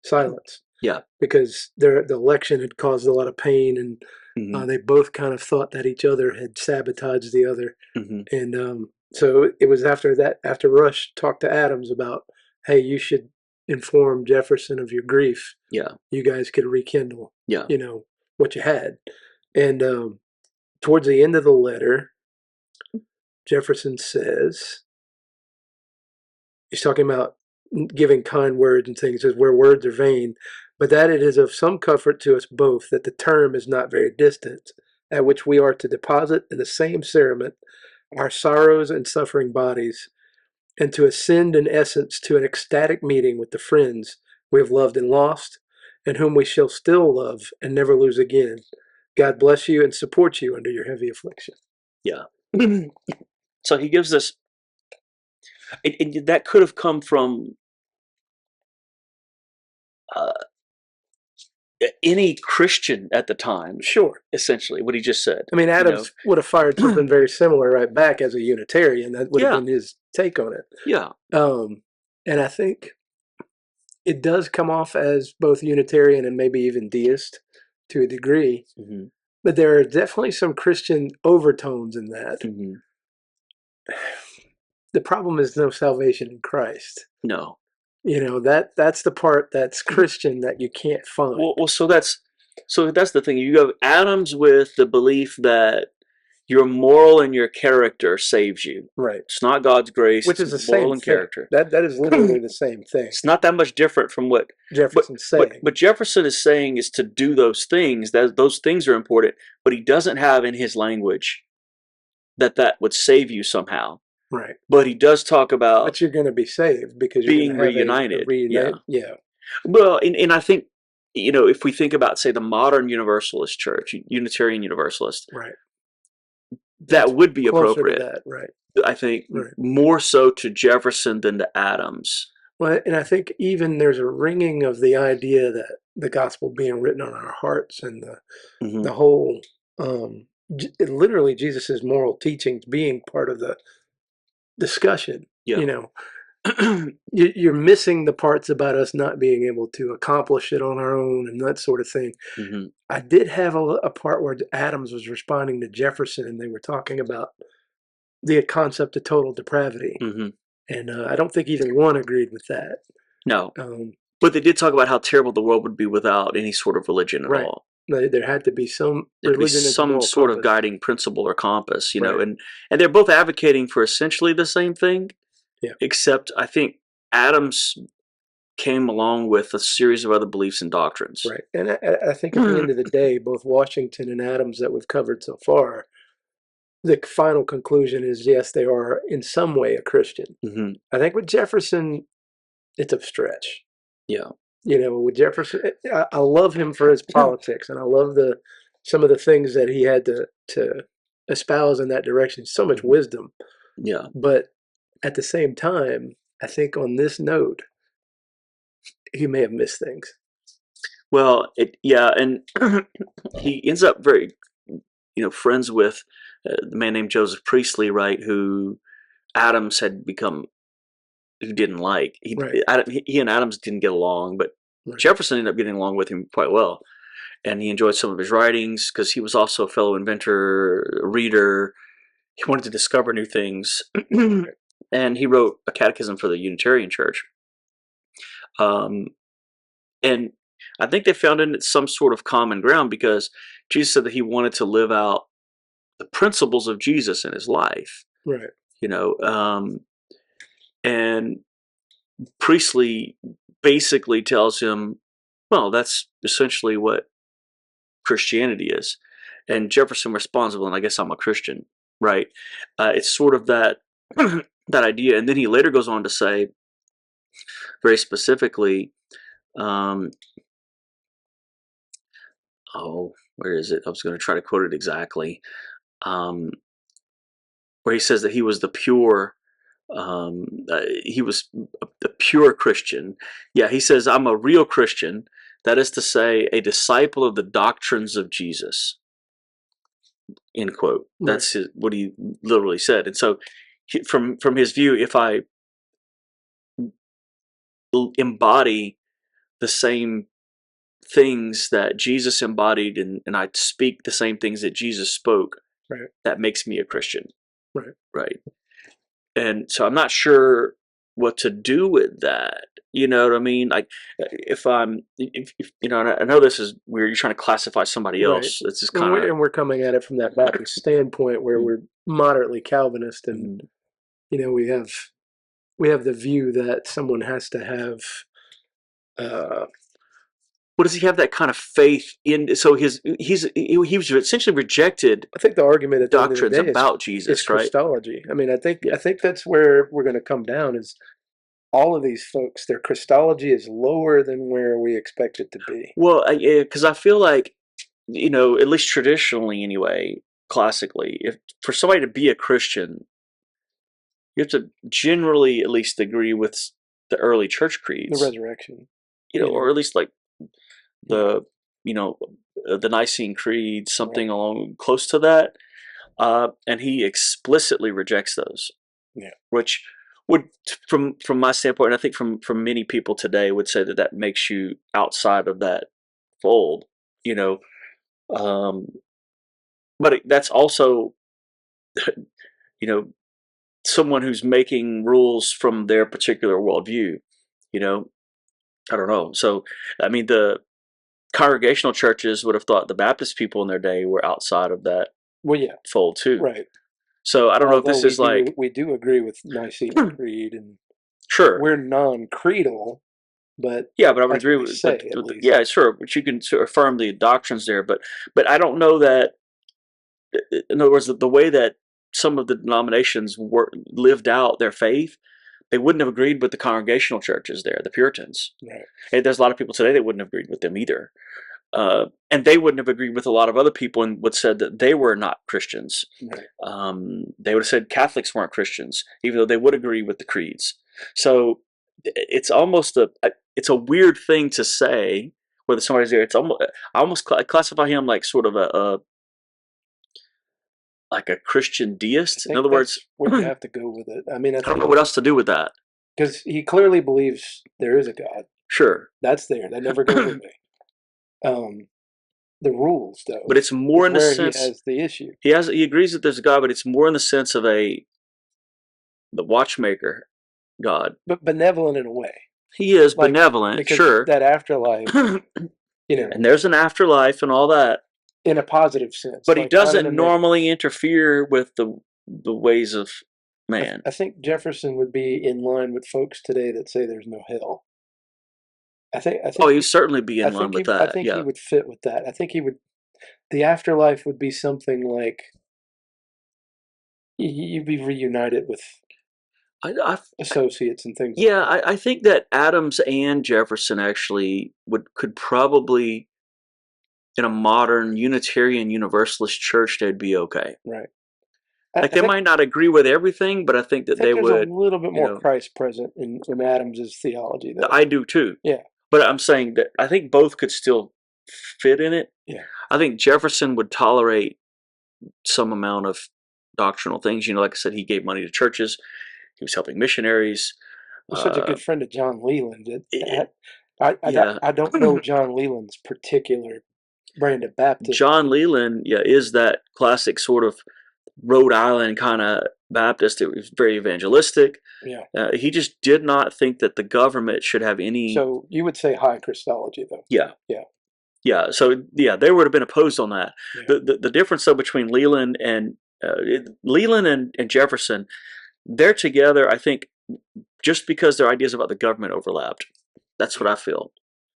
silence. Yeah, because the election had caused a lot of pain, and they both kind of thought that each other had sabotaged the other, and so it was after Rush talked to Adams about, hey, you should inform Jefferson of your grief. Yeah, you guys could rekindle. Yeah, you know what you had, and towards the end of the letter, Jefferson says, he's talking about giving kind words and things, says, where words are vain, but that it is of some comfort to us both that the term is not very distant, at which we are to deposit in the same cerement our sorrows and suffering bodies, and to ascend in essence to an ecstatic meeting with the friends we have loved and lost, and whom we shall still love and never lose again. God bless you and support you under your heavy affliction. Yeah. So he gives this, and that could have come from any Christian at the time. Sure. Essentially, what he just said. I mean, Adams would have fired something very similar right back as a Unitarian. That would have been his take on it. Yeah. And I think it does come off as both Unitarian and maybe even deist to a degree. Mm-hmm. But there are definitely some Christian overtones in that. Mm-hmm. The problem is no salvation in Christ. No. You know, that's the part that's Christian that you can't find. Well, so that's the thing. You have Adams with the belief that your moral and your character saves you. Right. It's not God's grace. Which is the same moral and character. That is literally the same thing. It's not that much different from what Jefferson's saying. But Jefferson is saying is to do those things. That those things are important. But he doesn't have in his language that would save you somehow. Right. But he does talk about... But you're going to be saved because you're being reunited. Yeah. Well, and I think if we think about, say, the modern Universalist church, Unitarian Universalist, right. that would be Closer to appropriate. that, right. I think Right. more so to Jefferson than to Adams. Well, and I think even there's a ringing of the idea that the gospel being written on our hearts and the whole, literally Jesus's moral teachings being part of the discussion. Yeah. You're missing the parts about us not being able to accomplish it on our own and that sort of thing. I did have a part where Adams was responding to Jefferson, and they were talking about the concept of total depravity. And I don't think either one agreed with that. No. But they did talk about how terrible the world would be without any sort of religion at all. There had to be some religion, some sort of guiding principle or compass, know, and they're both advocating for essentially the same thing. Yeah. Except I think Adams came along with a series of other beliefs and doctrines. Right. And I think at the end of the day, both Washington and Adams that we've covered so far, the final conclusion is yes, they are in some way a Christian. I think with Jefferson, it's a stretch. Yeah. With Jefferson, I love him for his politics, and I love some of the things that he had to espouse in that direction. So much wisdom. Yeah. But at the same time, I think on this note, he may have missed things. Well, and he ends up very, friends with the man named Joseph Priestley, right, who Adams had become, who didn't like. He and Adams didn't get along, but Jefferson ended up getting along with him quite well. And he enjoyed some of his writings because he was also a fellow inventor, reader. He wanted to discover new things. And he wrote a catechism for the Unitarian Church. And I think they found in it some sort of common ground because Jesus said that he wanted to live out the principles of Jesus in his life. Right. And Priestley basically tells him, well, that's essentially what Christianity is. And Jefferson responds, well, and I guess I'm a Christian, right? It's sort of that that idea. And then he later goes on to say, very specifically, where is it? I was going to try to quote it exactly. Where he says that he was the pure, he was the pure Christian. Yeah, he says, I'm a real Christian. That is to say, a disciple of the doctrines of Jesus. End quote. Right. That's what he literally said. And so, from his view, if I embody the same things that Jesus embodied and I speak the same things that Jesus spoke, that makes me a Christian. Right. And so I'm not sure what to do with that. You know what I mean? Like, if I know this is weird. You're trying to classify somebody else. It's just kind of, and we're coming at it from that Baptist standpoint where we're moderately Calvinist, and we have the view that someone has to have. What does he have that kind of faith in? So he was essentially rejected. I think the argument at the doctrines end of the day about Jesus, is Christology. I mean, I think that's where we're going to come down. Is all of these folks, their Christology is lower than where we expect it to be. Well, because I feel like, at least traditionally anyway, classically, if for somebody to be a Christian, you have to generally at least agree with the early church creeds, the resurrection, or at least like the the Nicene Creed, something along close to that, and he explicitly rejects those. Yeah, which would, from my standpoint, and I think from many people today, would say that makes you outside of that fold. But that's also, someone who's making rules from their particular worldview. I don't know. So, I mean, the congregational churches would have thought the Baptist people in their day were outside of that fold too. Right. So I don't know if this is like... We do agree with Nicene Creed, and sure, we're non-creedal, but... Yeah, but I would agree with... yeah, sure, but you can sort of affirm the doctrines there, but I don't know that... In other words, the way that some of the denominations lived out their faith, they wouldn't have agreed with the congregational churches there, the Puritans. Right. And there's a lot of people today that wouldn't have agreed with them either. And they wouldn't have agreed with a lot of other people and would have said that they were not Christians. Right. They would have said Catholics weren't Christians, even though they would agree with the creeds. So it's almost it's a weird thing to say whether somebody's there. It's almost, I almost classify him like sort of like a Christian deist. In other words, where you have to go with it. I mean, I don't know what else to do with that. Because he clearly believes there is a God. Sure. That's there. That never goes away. The rules, though. But it's more in the sense he has the issue. He agrees that there's a God, but it's more in the sense of the watchmaker God. But benevolent in a way. He is benevolent, sure. That afterlife, and there's an afterlife and all that. In a positive sense. But he doesn't normally interfere with the ways of man. I think Jefferson would be in line with folks today that say there's no hell. I think he'd certainly be in line with that. I think he would fit with that. I think he would. The afterlife would be something like you'd be reunited with associates and things. Yeah, I think that Adams and Jefferson actually could probably, in a modern Unitarian Universalist church, they'd be okay. Right. Like they might not agree with everything, but I think that they would. There's a little bit more Christ present in Adams's theology, though. I do too. Yeah. But I'm saying that I think both could still fit in it. Yeah. I think Jefferson would tolerate some amount of doctrinal things. Like I said, he gave money to churches. He was helping missionaries. He was such a good friend of John Leland. I don't know John Leland's particular brand of baptism. John Leland, is that classic sort of Rhode Island kind of Baptist. It was very evangelistic. Yeah. He just did not think that the government should have any. So you would say high Christology, though. Yeah. Yeah. Yeah. So they would have been opposed on that. Yeah. The difference though between Leland and Jefferson, they're together. I think just because their ideas about the government overlapped. That's what I feel.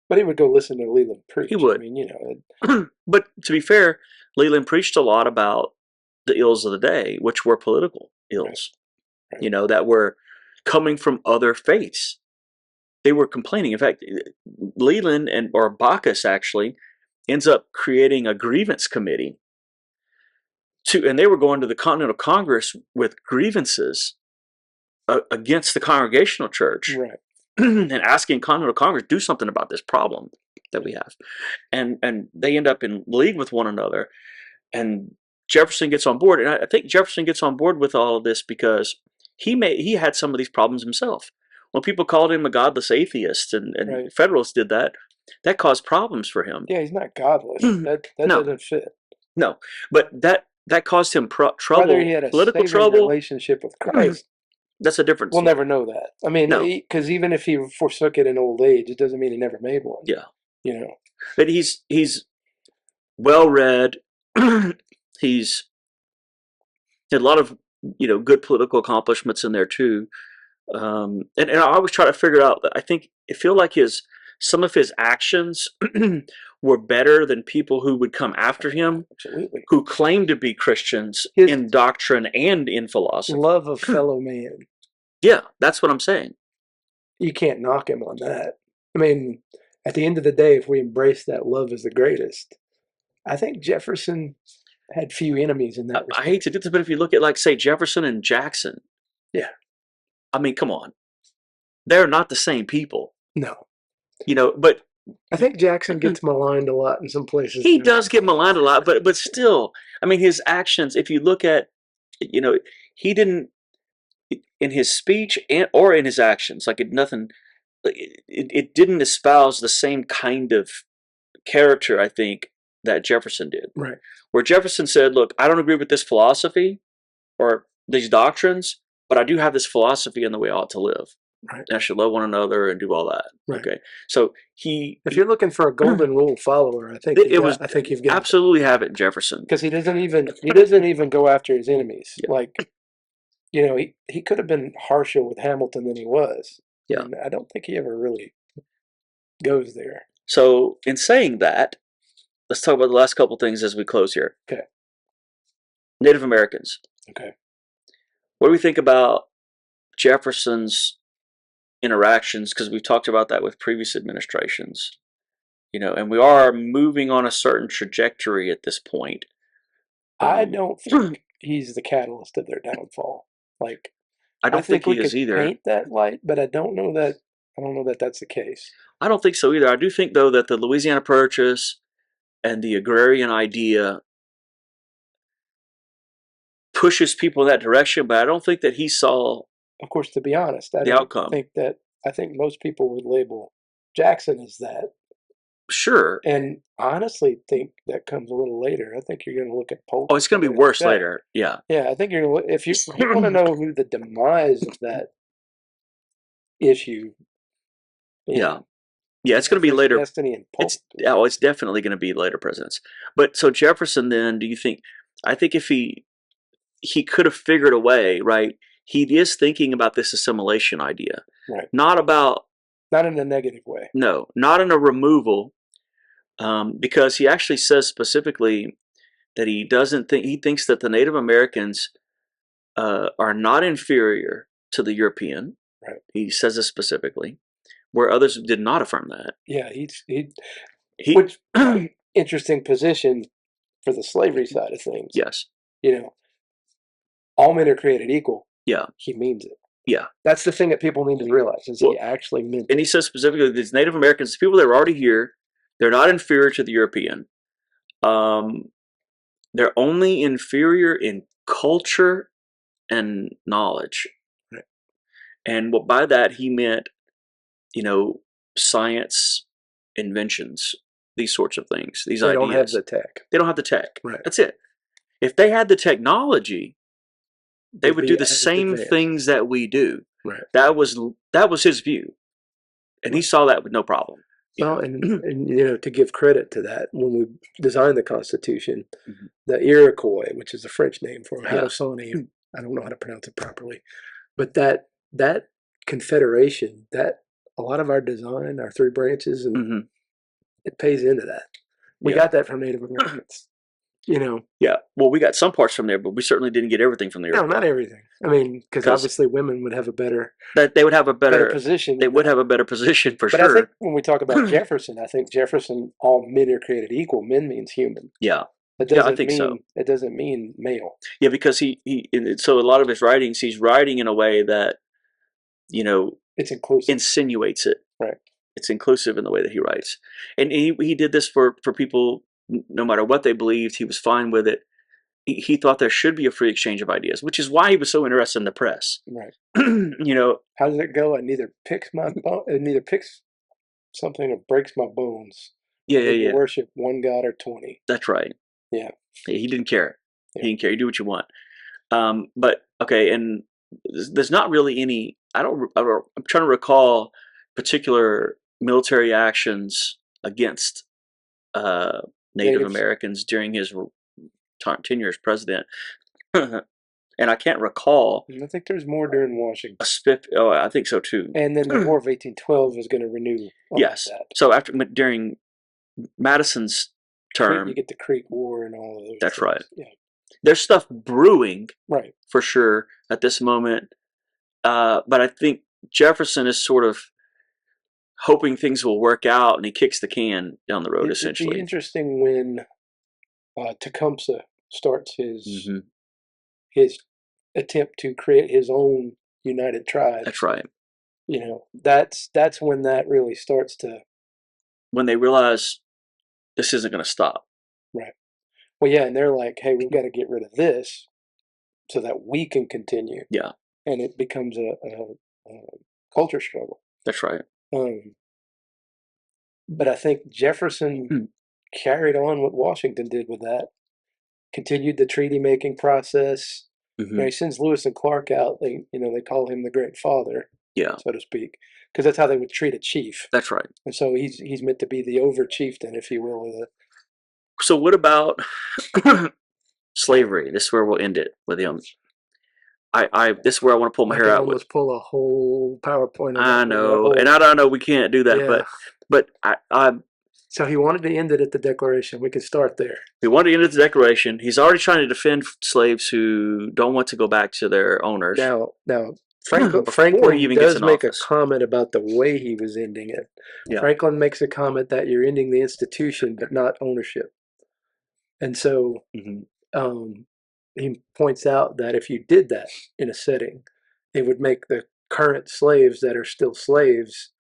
But he would go listen to Leland preach. He would. I mean, But to be fair, Leland preached a lot about the ills of the day, which were political ills, right. That were coming from other faiths. They were complaining. In fact, Leland or Bacchus actually ends up creating a grievance committee and they were going to the Continental Congress with grievances against the Congregational Church, right. and asking Continental Congress do something about this problem that we have, and they end up in league with one another, and Jefferson gets on board, and I think Jefferson gets on board with all of this because he had some of these problems himself. When people called him a godless atheist, and right. Federalists did that caused problems for him. Yeah, he's not godless. That doesn't fit. No, but that caused him trouble. Whether he had a political trouble, relationship with Christ. That's a difference. We'll never know that. I mean, because even if he forsook it in old age, it doesn't mean he never made one. Yeah. But he's well read. He's had a lot of good political accomplishments in there too. And I always try to figure out. I feel like some of his actions were better than people who would come after him, absolutely, who claimed to be Christians in doctrine and in philosophy. Love of fellow man. Yeah, that's what I'm saying. You can't knock him on that. I mean, at the end of the day, if we embrace that love is the greatest, I think Jefferson had few enemies in that respect. I hate to do this, but if you look at, like, say, Jefferson and Jackson, yeah, I mean, come on, they're not the same people. No, but I think Jackson gets maligned a lot in some places. He does get maligned a lot, but still, I mean, his actions. If you look at, he didn't in his speech or in his actions, like it didn't espouse the same kind of character, I think, that Jefferson did. Right. Where Jefferson said, "Look, I don't agree with this philosophy or these doctrines, but I do have this philosophy in the way I ought to live. Right. And I should love one another and do all that." Right. Okay. So if you're looking for a golden rule follower, I think you've got absolutely have it in Jefferson, because he doesn't even go after his enemies. Yeah. Like, he could have been harsher with Hamilton than he was. Yeah. And I don't think he ever really goes there. So in saying that, let's talk about the last couple things as we close here. Okay. Native Americans. Okay. What do we think about Jefferson's interactions, because we've talked about that with previous administrations, and we are moving on a certain trajectory at this point. I don't think he's the catalyst of their downfall. Like, I don't think think we he is could either. paint that light, but I don't know that that's the case. I don't think so either. I do think, though, that the Louisiana Purchase and the agrarian idea pushes people in that direction, but I don't think that he saw, of course, to be honest, I the don't outcome. I think most people would label Jackson as that. Sure. And honestly think that comes a little later. I think you're going to look at Polk. Oh, it's going to be worse later. Yeah. Yeah, I think you're going to, if you want to know who the demise of that issue. Yeah. Yeah, it's going to be later. Destiny and Polk. It's definitely going to be later presidents. But so Jefferson, then, do you think? I think if he could have figured a way, right? He is thinking about this assimilation idea, right? Not in a negative way. No, not in a removal, because he actually says specifically that he thinks that the Native Americans are not inferior to the European. Right. He says this specifically, where others did not affirm that. Yeah, which interesting position for the slavery side of things. Yes. All men are created equal. Yeah. He means it. Yeah. That's the thing that people need to realize is he actually meant it. And he says specifically these Native Americans, people that were already here, they're not inferior to the European. They're only inferior in culture and knowledge. Right. And by that he meant, science, inventions, these sorts of things, these ideas. They don't have the tech. They don't have the tech. Right. That's it. If they had the technology, they would do the same things that we do. Right. That was his view, and he saw that with no problem. Well, and to give credit to that, when we designed the Constitution, the Iroquois, which is the French name for Haudenosaunee, I don't know how to pronounce it properly, but that confederation, that a lot of our design, our three branches, and it pays into that. We got that from Native Americans. Yeah. Well, we got some parts from there, but we certainly didn't get everything from there. No, not everything. I mean, because obviously women would have a better. They would have a better position. They would have a better position for sure. But I think when we talk about Jefferson, I think Jefferson, all men are created equal. Men means human. Yeah. I think so. It doesn't mean male. Yeah, because so a lot of his writings, he's writing in a way that, it's inclusive. Insinuates it. Right. It's inclusive in the way that he writes, and he did this for people. No matter what they believed, he was fine with it. He thought there should be a free exchange of ideas, which is why he was so interested in the press. Right. How does it go? It neither picks something or breaks my bones. Yeah. Worship one God or 20. That's right. Yeah. He didn't care. Yeah. He didn't care. You do what you want. But okay, and there's not really any. I'm trying to recall particular military actions against Native Americans during his tenure as president, and I can't recall. I think there's more during Washington. I think so too. And then the War of 1812 is going to renew. Yes. That. So during Madison's term, you get the Creek War and all of those. That's things. Right. Yeah. There's stuff brewing, right, for sure at this moment, but I think Jefferson is sort of hoping things will work out, and he kicks the can down the road. Essentially, it'd be interesting when Tecumseh starts his attempt to create his own united tribe. That's right. That's when that really starts to. When they realize this isn't going to stop. Right. Well, yeah, and they're like, "Hey, we've got to get rid of this so that we can continue." Yeah. And it becomes a culture struggle. That's right. But I think Jefferson carried on what Washington did with that, continued the treaty-making process. He sends Lewis and Clark out. They call him the Great Father, so to speak, because that's how they would treat a chief. That's right. And so he's meant to be the over-chieftain, if you will. So what about slavery? This is where we'll end it with him. This is where I want to pull my hair out. Almost pull a whole PowerPoint. I know, and I don't know. We can't do that, but I. So he wanted to end it at the Declaration. We can start there. He wanted to end at the Declaration. He's already trying to defend slaves who don't want to go back to their owners. Now, before he Franklin even gets does in make a office. comment about the way he was ending it. Yeah. Franklin makes a comment that you're ending the institution, but not ownership. And so he points out that if you did that in a setting, it would make the current slaves that are still slaves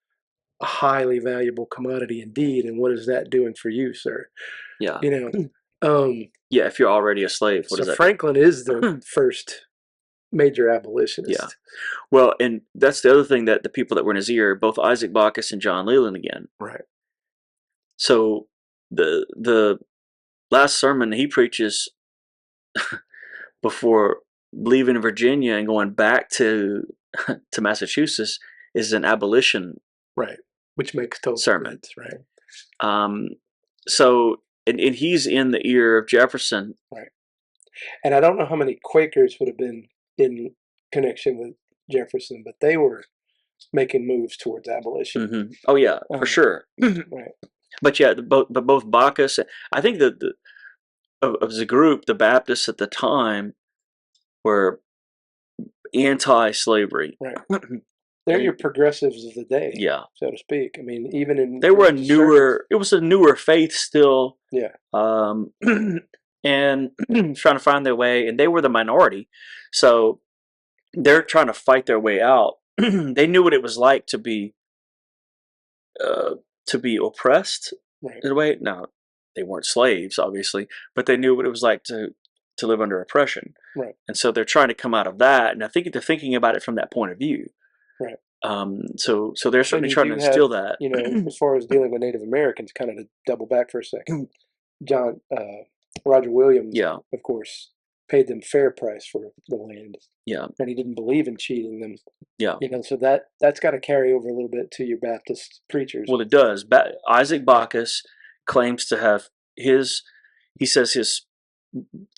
a highly valuable commodity indeed. And what is that doing for you, sir? Yeah. You know, yeah, if you're already a slave, what so does that Franklin is the first major abolitionist. Yeah. Well, and that's the other thing, that the people that were in his ear, both Isaac Backus and John Leland again. Right. So the last sermon he preaches before leaving Virginia and going back to Massachusetts is an abolition Right. Which makes total sermon. sense, right? So and he's in the ear of Jefferson. Right. And I don't know how many Quakers would have been in connection with Jefferson, but they were making moves towards abolition. Oh yeah, for sure. Right. But yeah, both Bacchus, I think that of the group, the Baptists at the time were anti-slavery. Right. They're your progressives of the day, yeah, so to speak. I mean, even in they were a newer. circuits. It was a newer faith still. Yeah. And trying to find their way, and they were the minority, so they're trying to fight their way out. They knew what it was like to be oppressed, right. in a way. Now, they weren't slaves, obviously, but they knew what it was like to live under oppression. Right. And so they're trying to come out of that, and I think they're thinking about it from that point of view. Right. So they're certainly trying to instill that. You know, as far as dealing with Native Americans, kind of to double back for a second, Roger Williams, Yeah. of course, paid them fair price for the land. Yeah. And he didn't believe in cheating them. Yeah. You know, so that's got to carry over a little bit to your Baptist preachers. Well, it does. Isaac Backus claims to have he says his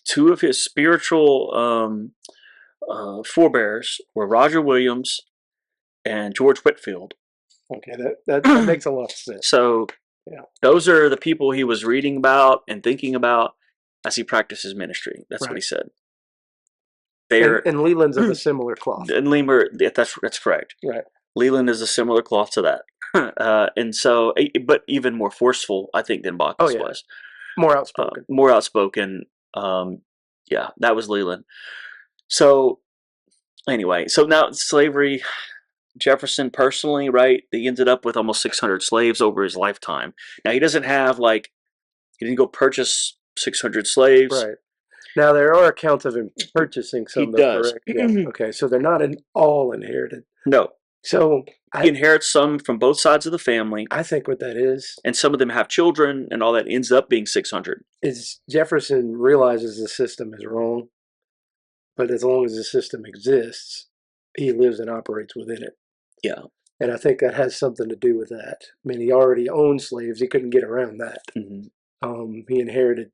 two of his spiritual forebears were Roger Williams and George Whitefield. Okay, that makes a lot of sense. So yeah. Those are the people he was reading about and thinking about as he practiced his ministry. That's what he said. And Leland's of a similar cloth. And Lemer, that's correct. Right. Leland is a similar cloth to that. And so, but even more forceful, I think, than Bacchus was. More outspoken. More outspoken. Yeah, that was Leland. So, anyway, so now slavery, Jefferson personally, right, he ended up with almost 600 slaves over his lifetime. Now, he doesn't have, he didn't go purchase 600 slaves. Right. Now, there are accounts of him purchasing some. He does. Yeah. Okay, so they're not all inherited. No. So he inherits some from both sides of the family. I think what that is. And some of them have children, and all that ends up being 600. Is Jefferson realizes the system is wrong, but as long as the system exists, he lives and operates within it. Yeah. And I think that has something to do with that. I mean, he already owned slaves. He couldn't get around that. He inherited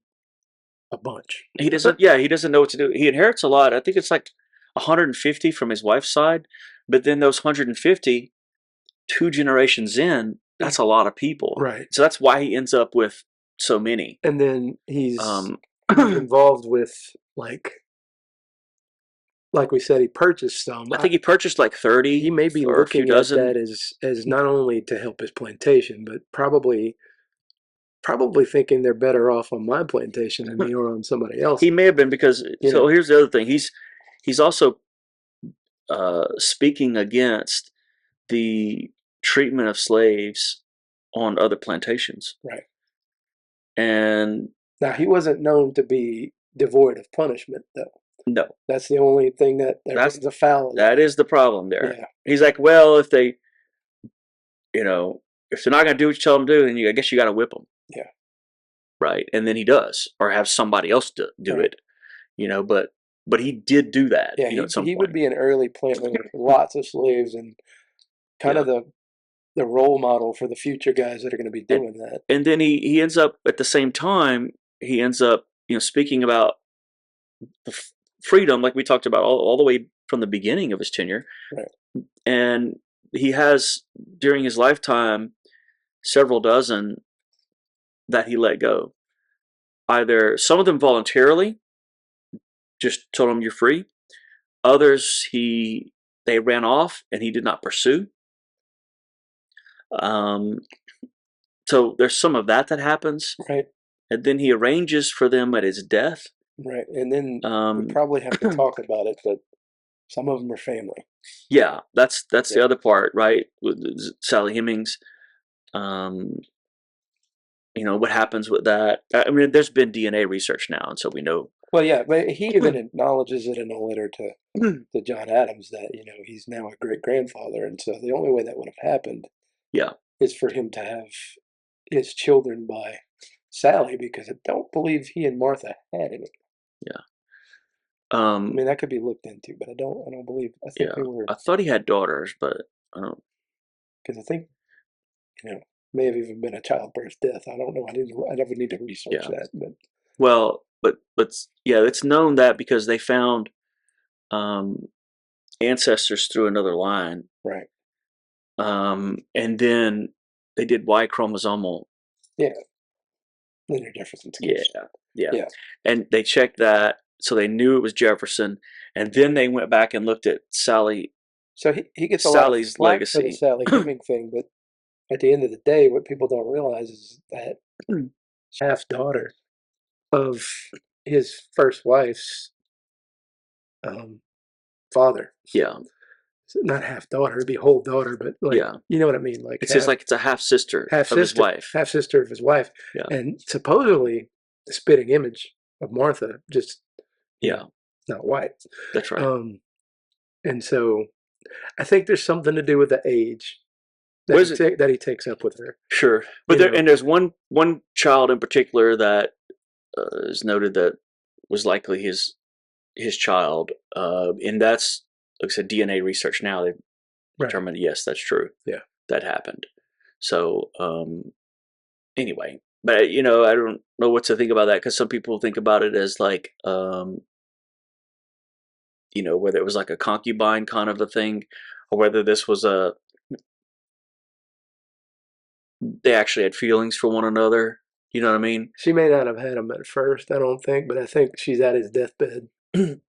a bunch. He doesn't know what to do. He inherits a lot. I think it's like 150 from his wife's side, but then those 150, 2 generations in, that's a lot of people. Right. So that's why he ends up with so many. And then he's involved with like we said, he purchased some. I think he purchased like 30. He may be looking at that as not only to help his plantation, but probably thinking they're better off on my plantation than they are on somebody else. He may have been, because here's the other thing. He's also speaking against the treatment of slaves on other plantations. Right. And now, he wasn't known to be devoid of punishment, though. No. That's the only thing that's a foul. That is the problem there. Yeah. He's like, well, if they, if they're not going to do what you tell them to do, then I guess you got to whip them. Yeah. Right. And then he does, or have somebody else do it, but he did do that. Yeah. At some he point. would be an early planter with lots of slaves and kind of the role model for the future guys that are going to be doing that. And then he ends up, at the same time, speaking about the freedom, like we talked about all the way from the beginning of his tenure. Right. And he has, during his lifetime, several dozen that he let go. Either some of them voluntarily, just told him you're free. Others they they ran off and he did not pursue. So there's some of that happens. Right. And then he arranges for them at his death. Right. And then we probably have to talk about it, but some of them are family. Yeah, that's the other part, right? With Sally Hemings. What happens with that? I mean, there's been DNA research now, and so we know. Well, yeah, but he even acknowledges it in a letter to John Adams that he's now a great grandfather, and so the only way that would have happened, is for him to have his children by Sally, because I don't believe he and Martha had any. Yeah. I mean, that could be looked into, but I don't believe. I think they were. I thought he had daughters, but I don't. Because I think, may have even been a childbirth death. I don't know. I never need to research that. But it's known that because they found ancestors through another line, right? And then they did Y chromosomal. Yeah. Then they're Jefferson's kids. Yeah. And they checked that, so they knew it was Jefferson, and then they went back and looked at Sally. So he gets a lot of slack for the Sally Heming thing, but at the end of the day, what people don't realize is that half daughter of his first wife's father. Yeah. Not half daughter, it'd be whole daughter, but you know what I mean? Like it's like it's a half sister of his wife. Half sister of his wife. Yeah. And supposedly the spitting image of Martha, just not white. That's right. And so I think there's something to do with the age that he takes up with her. Sure. But there's one child in particular that is noted that was likely his child, and that's, like I said, DNA research now, they've determined, yes, that's true. Yeah. That happened. So, anyway, but, I don't know what to think about that, because some people think about it as like, whether it was like a concubine kind of a thing, or whether this was they actually had feelings for one another. You know what I mean? She may not have had him at first, I don't think, but I think she's at his deathbed, and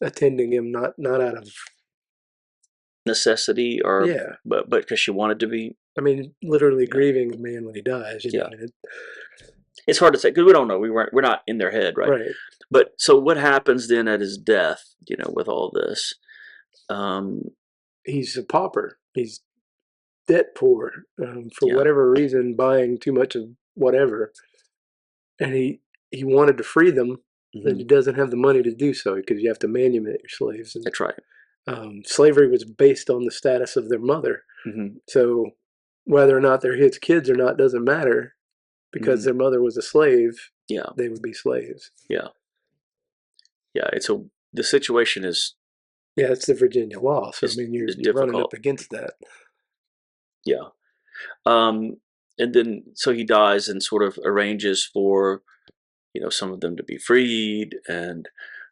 attending him not out of necessity, or but because she wanted to be. I mean, literally grieving the man when he dies. It's hard to say because we don't know. We're not in their head, right? Right. But so what happens then at his death? With all this, he's a pauper. He's debt poor for whatever reason, buying too much of whatever, and he wanted to free them, but he doesn't have the money to do so because you have to manumit your slaves. And, that's right. Slavery was based on the status of their mother, so whether or not they're his kids or not doesn't matter, because their mother was a slave. Yeah, they would be slaves. Yeah. The situation is. Yeah, it's the Virginia law. So I mean, you're running up against that. Yeah. And then so he dies and sort of arranges for, some of them to be freed, and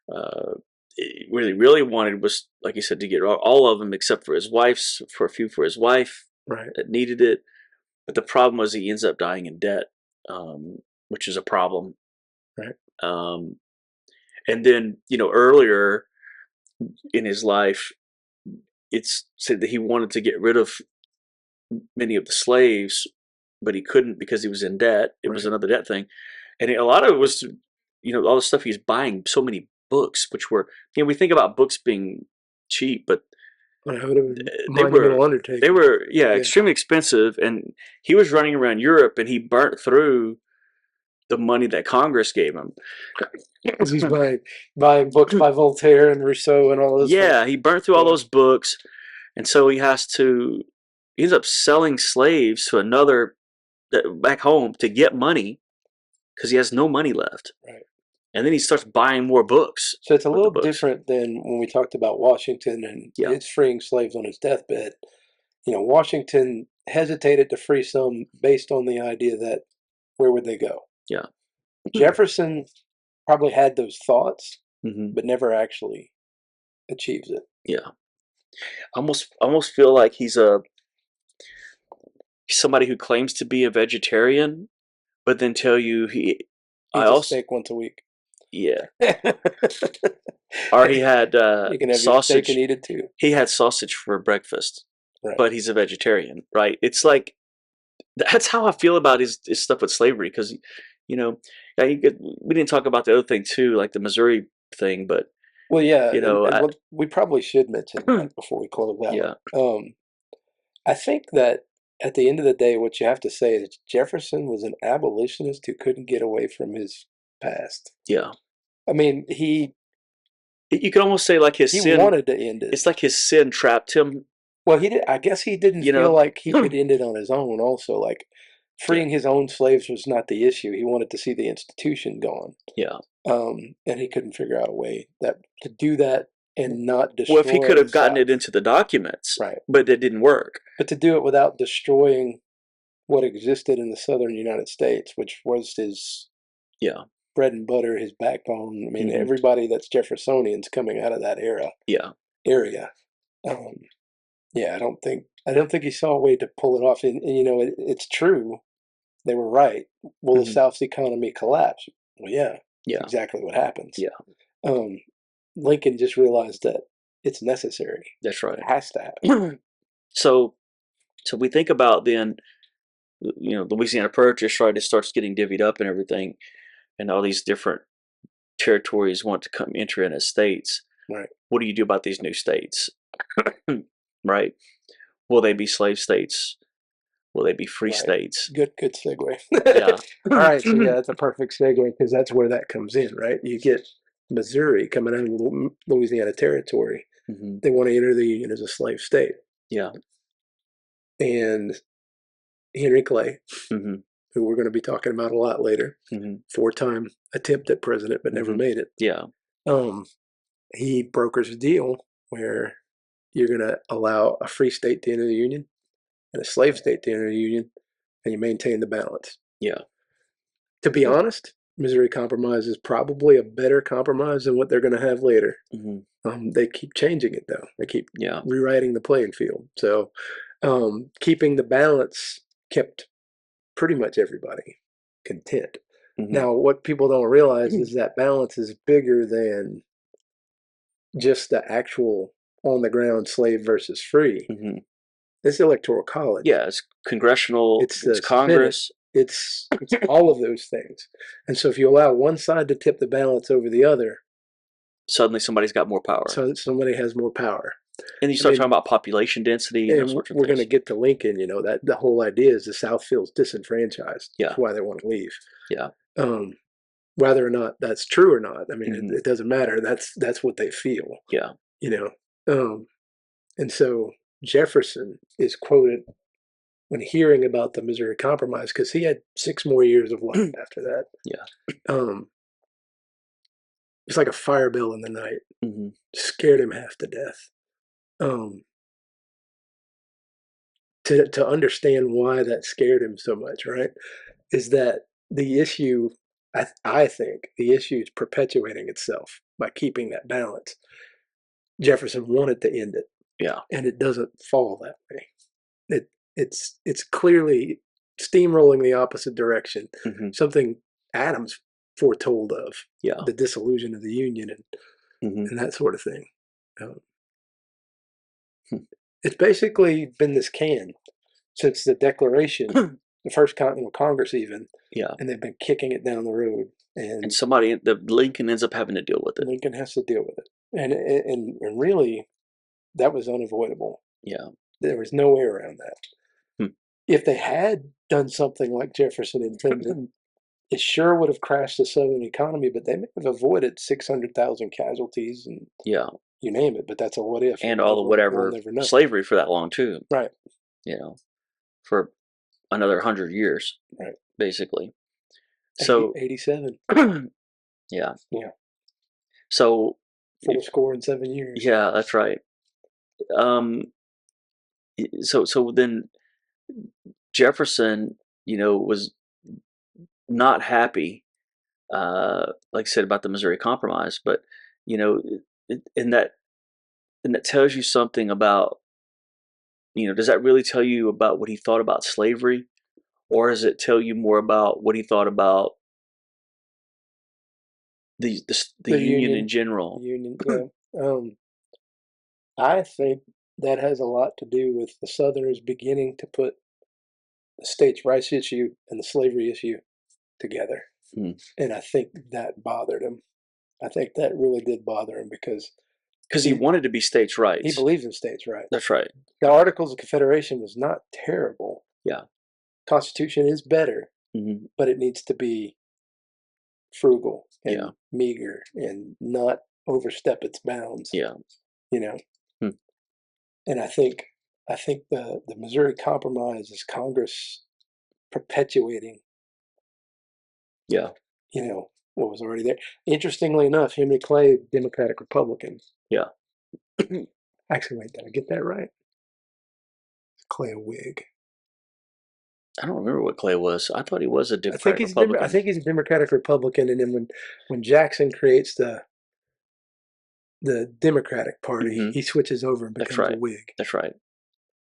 what he really wanted was, like he said, to get all of them except for his wife's, for a few for his wife that needed it. But the problem was he ends up dying in debt, which is a problem. Right. And then, earlier in his life, it's said that he wanted to get rid of many of the slaves, but he couldn't because he was in debt. It was another debt thing. And a lot of it was, all the stuff he's buying, so many books, which were, we think about books being cheap, but they were extremely expensive. And he was running around Europe, and he burnt through the money that Congress gave him. He's buying books by Voltaire and Rousseau and all those. Yeah, he burnt through all those books, and so he ends up selling slaves to another back home to get money, because he has no money left. Right. And then he starts buying more books. So it's a little different than when we talked about Washington and his freeing slaves on his deathbed. Washington hesitated to free some based on the idea that where would they go? Yeah. Jefferson probably had those thoughts, but never actually achieves it. Yeah. Almost feel like he's somebody who claims to be a vegetarian, but then tell you he eats a steak once a week. Yeah. Or he had You can have your steak and sausage. eat it too. He had sausage for breakfast, Right. but he's a vegetarian, right? It's like that's how I feel about his stuff with slavery because, you know, we didn't talk about the other thing too, like the Missouri thing, but Well, yeah, you know, and what we probably should mention that before we close yeah, out. I think that at the end of the day, what you have to say is Jefferson was an abolitionist who couldn't get away from his past. yeah. I mean, You could almost say like his he sin. wanted to end it. It's like his sin trapped him. Well, he did. I guess he didn't You feel know. like he could end it on his own. Also, like Yeah. freeing his own slaves was not the issue. He wanted to see the institution gone. Yeah. And he couldn't figure out a way that to do that and not Well, if he destroy could the have gotten it South. into the documents, Right. but it didn't work. But to do it without destroying what existed in the southern United States, which was his Yeah. bread and butter, his backbone. I mean, Mhm. everybody that's Jeffersonian's coming out of that Yeah. area. Yeah, I don't think he saw a way to pull it off. And you know, it's true. They were right. Will the Mhm. South's economy collapse? Well, yeah, that's Yeah. exactly what happens. Yeah. Um, Lincoln just realized that it's necessary. That's right. It has to happen. So we think about then, you know, Louisiana Purchase, right? It starts getting divvied up and everything, and all these different territories want to come enter in as states. Right. What do you do about these new states? Right? Will they be slave states? Will they be free Right. states? Good segue. Yeah. All right, so yeah, that's a perfect segue because that's where that comes in, right? You get Missouri coming out of the Louisiana Territory. Mhm. They want to enter the Union as a slave state. Yeah. And Henry Clay, Mhm. who we're going to be talking about a lot later, Mhm. 4-time attempt at president but never Mhm. made it. Yeah. He brokers a deal where you're going to allow a free state to enter the Union and a slave state to enter the Union, and you maintain the balance. Yeah. To be honest, Missouri Compromise is probably a better compromise than what they're going to have later. Mhm. They keep changing it though. They keep Yeah. rewriting the playing field. So keeping the balance kept pretty much everybody content. Mhm. Now, what people don't realize is that balance is bigger than just the actual on the ground slave versus free. Mhm. It's electoral college. Yeah, it's congressional, It's it's the Senate. Congress. It's all of those things. And so if you allow one side to tip the balance over the other, Suddenly somebody's got more power. so that somebody has more power. And you start talking about population density and those And sorts of we're going to things. get to Lincoln, you know, that the whole idea is the South feels disenfranchised. Yeah. That's why they want to leave. Yeah. Whether or not that's true or not, I mean, Mhm. it doesn't matter. That's what they feel, Yeah. you know. And so Jefferson is quoted when hearing about the Missouri Compromise because he had 6 more years of life after that. Yeah. It's like a fire bell in the night. Mhm. Scared him half to death. To understand why that scared him so much, right, is that the issue, I think, the issue is perpetuating itself by keeping that balance. Jefferson wanted to end it, Yeah. and it doesn't fall that way. It's clearly steamrolling the opposite direction. Mhm. Something Adams foretold of, Yeah. the dissolution of the Union Mhm. and that sort of thing. Hmm. It's basically been this can since the Declaration, the first Continental Congress, even, Yeah. and they've been kicking it down the road. And And the Lincoln ends up having to deal with it. Lincoln has to deal with it. And really, that was unavoidable. Yeah. There was no way around that. Hmm. If they had done something like Jefferson intended, it sure would have crashed the Southern economy, but they may have avoided 600,000 casualties and Yeah. you name it. But that's a what if. And all the We'll whatever never know. slavery for that long too. Right. You know, for another 100 years. Right. Basically. So 87. yeah. Yeah. So 4 score and 7 years. yeah, that's right. So then Jefferson, you know, was not happy, like I said about the Missouri Compromise, but you know, and that tells you something about, you know, does that really tell you about what he thought about slavery, or does it tell you more about what he thought about the union in general. Union, yeah. I think that has a lot to do with the Southerners beginning to put the states' rights issue and the slavery issue together. And I think that bothered him. I think that really did bother him because he wanted to be states' rights. He believes in states' rights. That's right. The Articles of Confederation was not terrible. Yeah. Constitution is better, but it needs to be frugal and meager and not overstep its bounds. Yeah. You know. And I think the Missouri Compromise is Congress perpetuating. Yeah. You know, what was already there. Interestingly enough, Henry Clay, Democratic Republican. Yeah. Actually, wait, did I get that right? Clay a Whig? I don't remember what Clay was. I thought he was a Democratic Republican. I think he's a Democratic Republican, and then when Jackson creates the Democratic Party, he switches over and becomes a Whig. That's right.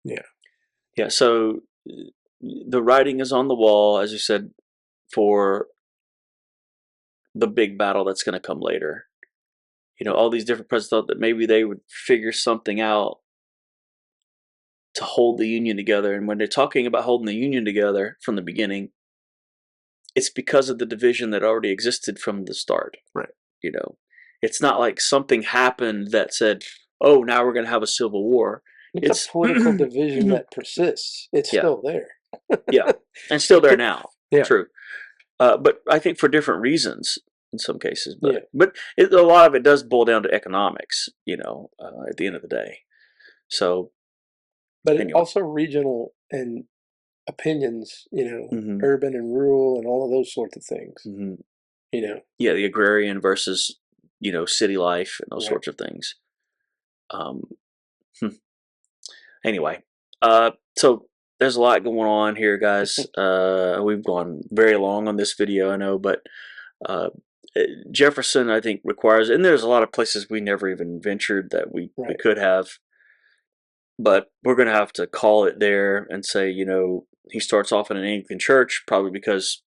Yeah. Yeah. So the writing is on the wall, as you said, for the big battle that's going to come later. You know, all these different presidents thought that maybe they would figure something out to hold the Union together. And when they're talking about holding the Union together from the beginning, it's because of the division that already existed from the start. Right. You know, it's not like something happened that said, oh, now we're going to have a civil war. It's a political division that persists. It's still there. Yeah. And still there now. Yeah. True. But I think for different reasons in some cases. But a lot of it does boil down to economics, you know, at the end of the day. So. But anyway. Also regional and opinions, you know, urban and rural and all of those sorts of things. You know. Yeah, the agrarian versus, you know, city life and those sorts of things. Anyway, so there's a lot going on here, guys. We've gone very long on this video, I know, but Jefferson, I think, requires, and there's a lot of places we never even ventured that we could have, but we're going to have to call it there and say, you know, he starts off in an Anglican church, probably because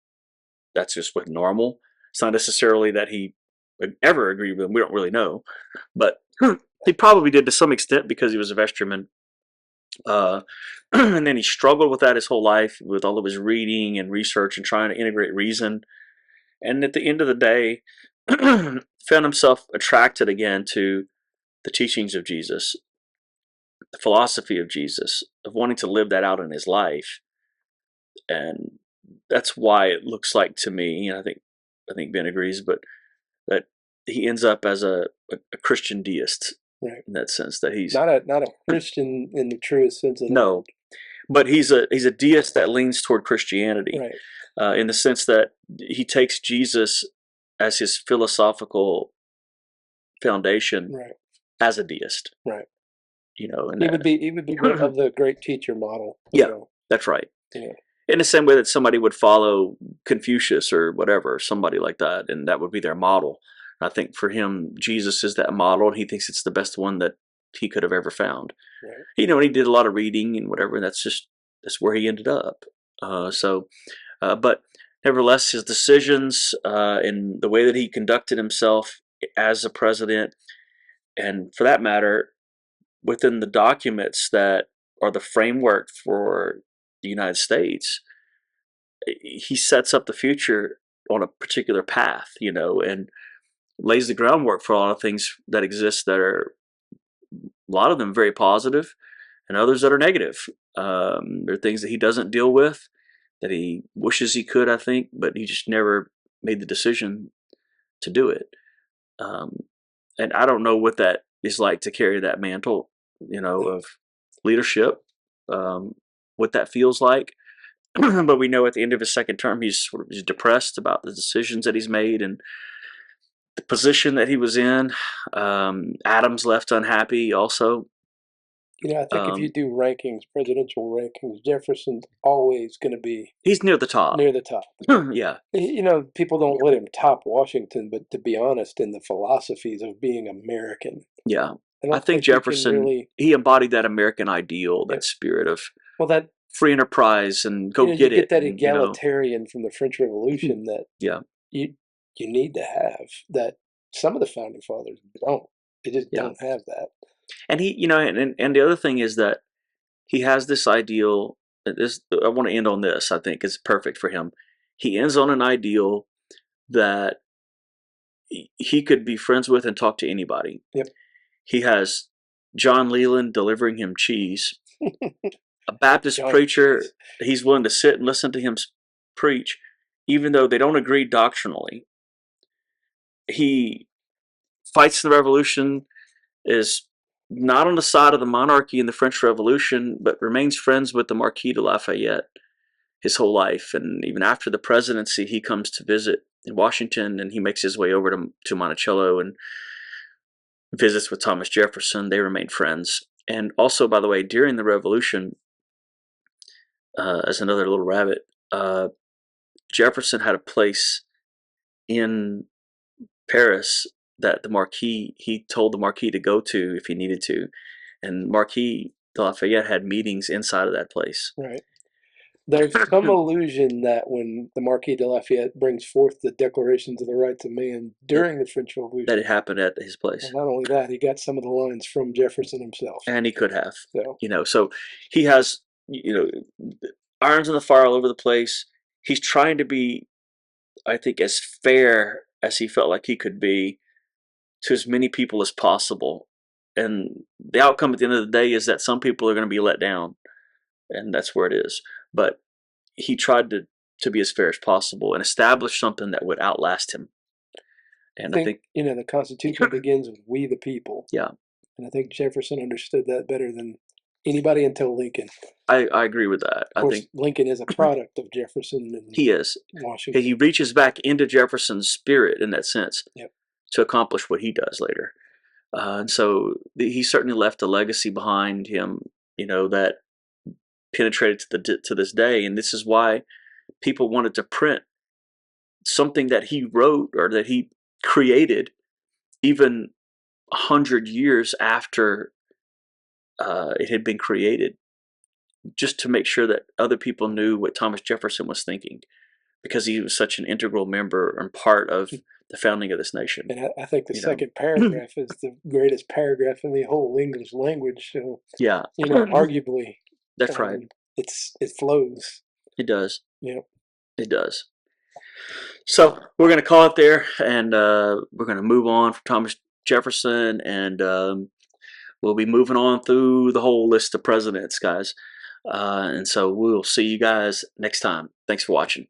that's just what normal. It's not necessarily that he ever agreed with him. We don't really know, but he probably did to some extent because he was a vestryman. And then he struggled with that his whole life with all of his reading and research and trying to integrate reason. And at the end of the day, found himself attracted again to the teachings of Jesus, the philosophy of Jesus, of wanting to live that out in his life. And that's why it looks like to me, and I think Ben agrees, but that he ends up as a Christian deist. Right. In that sense, that he's not a Christian in the truest sense of the word. But he's a deist that leans toward Christianity, right. In the sense that he takes Jesus as his philosophical foundation, as a deist, right? You know, and he would be of the great teacher model. Yeah, that's right. Yeah. In the same way that somebody would follow Confucius or whatever, somebody like that, and that would be their model. I think for him, Jesus is that model, and he thinks it's the best one that he could have ever found. Right. You know, and he did a lot of reading and whatever, and that's where he ended up. But nevertheless, his decisions and the way that he conducted himself as a president, and for that matter, within the documents that are the framework for the United States, he sets up the future on a particular path, you know, and lays the groundwork for a lot of things that exist that are, a lot of them very positive and others that are negative. There are things that he doesn't deal with that he wishes he could, I think, but he just never made the decision to do it. And I don't know what that is like to carry that mantle, you know, of leadership, what that feels like. But we know at the end of his second term, he's depressed about the decisions that he's made and the position that he was in. Adams left unhappy also. You know, I think if you do rankings, presidential rankings, Jefferson's always going to be... He's near the top. Near the top. Yeah. You know, people don't let him top Washington, but to be honest, in the philosophies of being American. Yeah. I think Jefferson, he embodied that American ideal, that spirit of free enterprise and go get it. You get that egalitarian from the French Revolution that you you need to have that. Some of the founding fathers don't. They just Yeah. don't have that. And he, and the other thing is that he has this ideal. This I want to end on this. I think it's perfect for him. He ends on an ideal that he could be friends with and talk to anybody. Yep. He has John Leland delivering him cheese. A Baptist John, preacher, he's willing to sit and listen to him preach, even though they don't agree doctrinally. He fights the revolution, is not on the side of the monarchy in the French Revolution, but remains friends with the Marquis de Lafayette his whole life. And even after the presidency, he comes to visit in Washington, and he makes his way over to Monticello and visits with Thomas Jefferson. They remain friends. And also, by the way, during the revolution, as another little rabbit, Jefferson had a place in Paris that the Marquis, he told the Marquis to go to if he needed to. And Marquis de Lafayette had meetings inside of that place. Right. There's some illusion that when the Marquis de Lafayette brings forth the Declarations of the Rights of Man during the French Revolution, that it happened at his place. And not only that, he got some of the lines from Jefferson himself. And he could have. So, so he has, irons in the fire all over the place. He's trying to be, I think, as fair as he felt like he could be to as many people as possible. And the outcome at the end of the day is that some people are going to be let down, and that's where it is. But he tried to be as fair as possible and establish something that would outlast him. And I think the Constitution begins with "we the people." Yeah. And I think Jefferson understood that better than anybody until Lincoln. I agree with that. Of course, Lincoln is a product of Jefferson and he is. Washington. He reaches back into Jefferson's spirit in that sense. Yep. To accomplish what he does later. And so he certainly left a legacy behind him, that penetrated to this day. And this is why people wanted to print something that he wrote or that he created even 100 years after it had been created, just to make sure that other people knew what Thomas Jefferson was thinking, because he was such an integral member and part of the founding of this nation. And I think the second paragraph is the greatest paragraph in the whole English language. So, yeah, arguably, that's right. It flows. It does. Yeah, it does. So we're going to call it there, and we're going to move on from Thomas Jefferson, and we'll be moving on through the whole list of presidents, guys. And so we'll see you guys next time. Thanks for watching.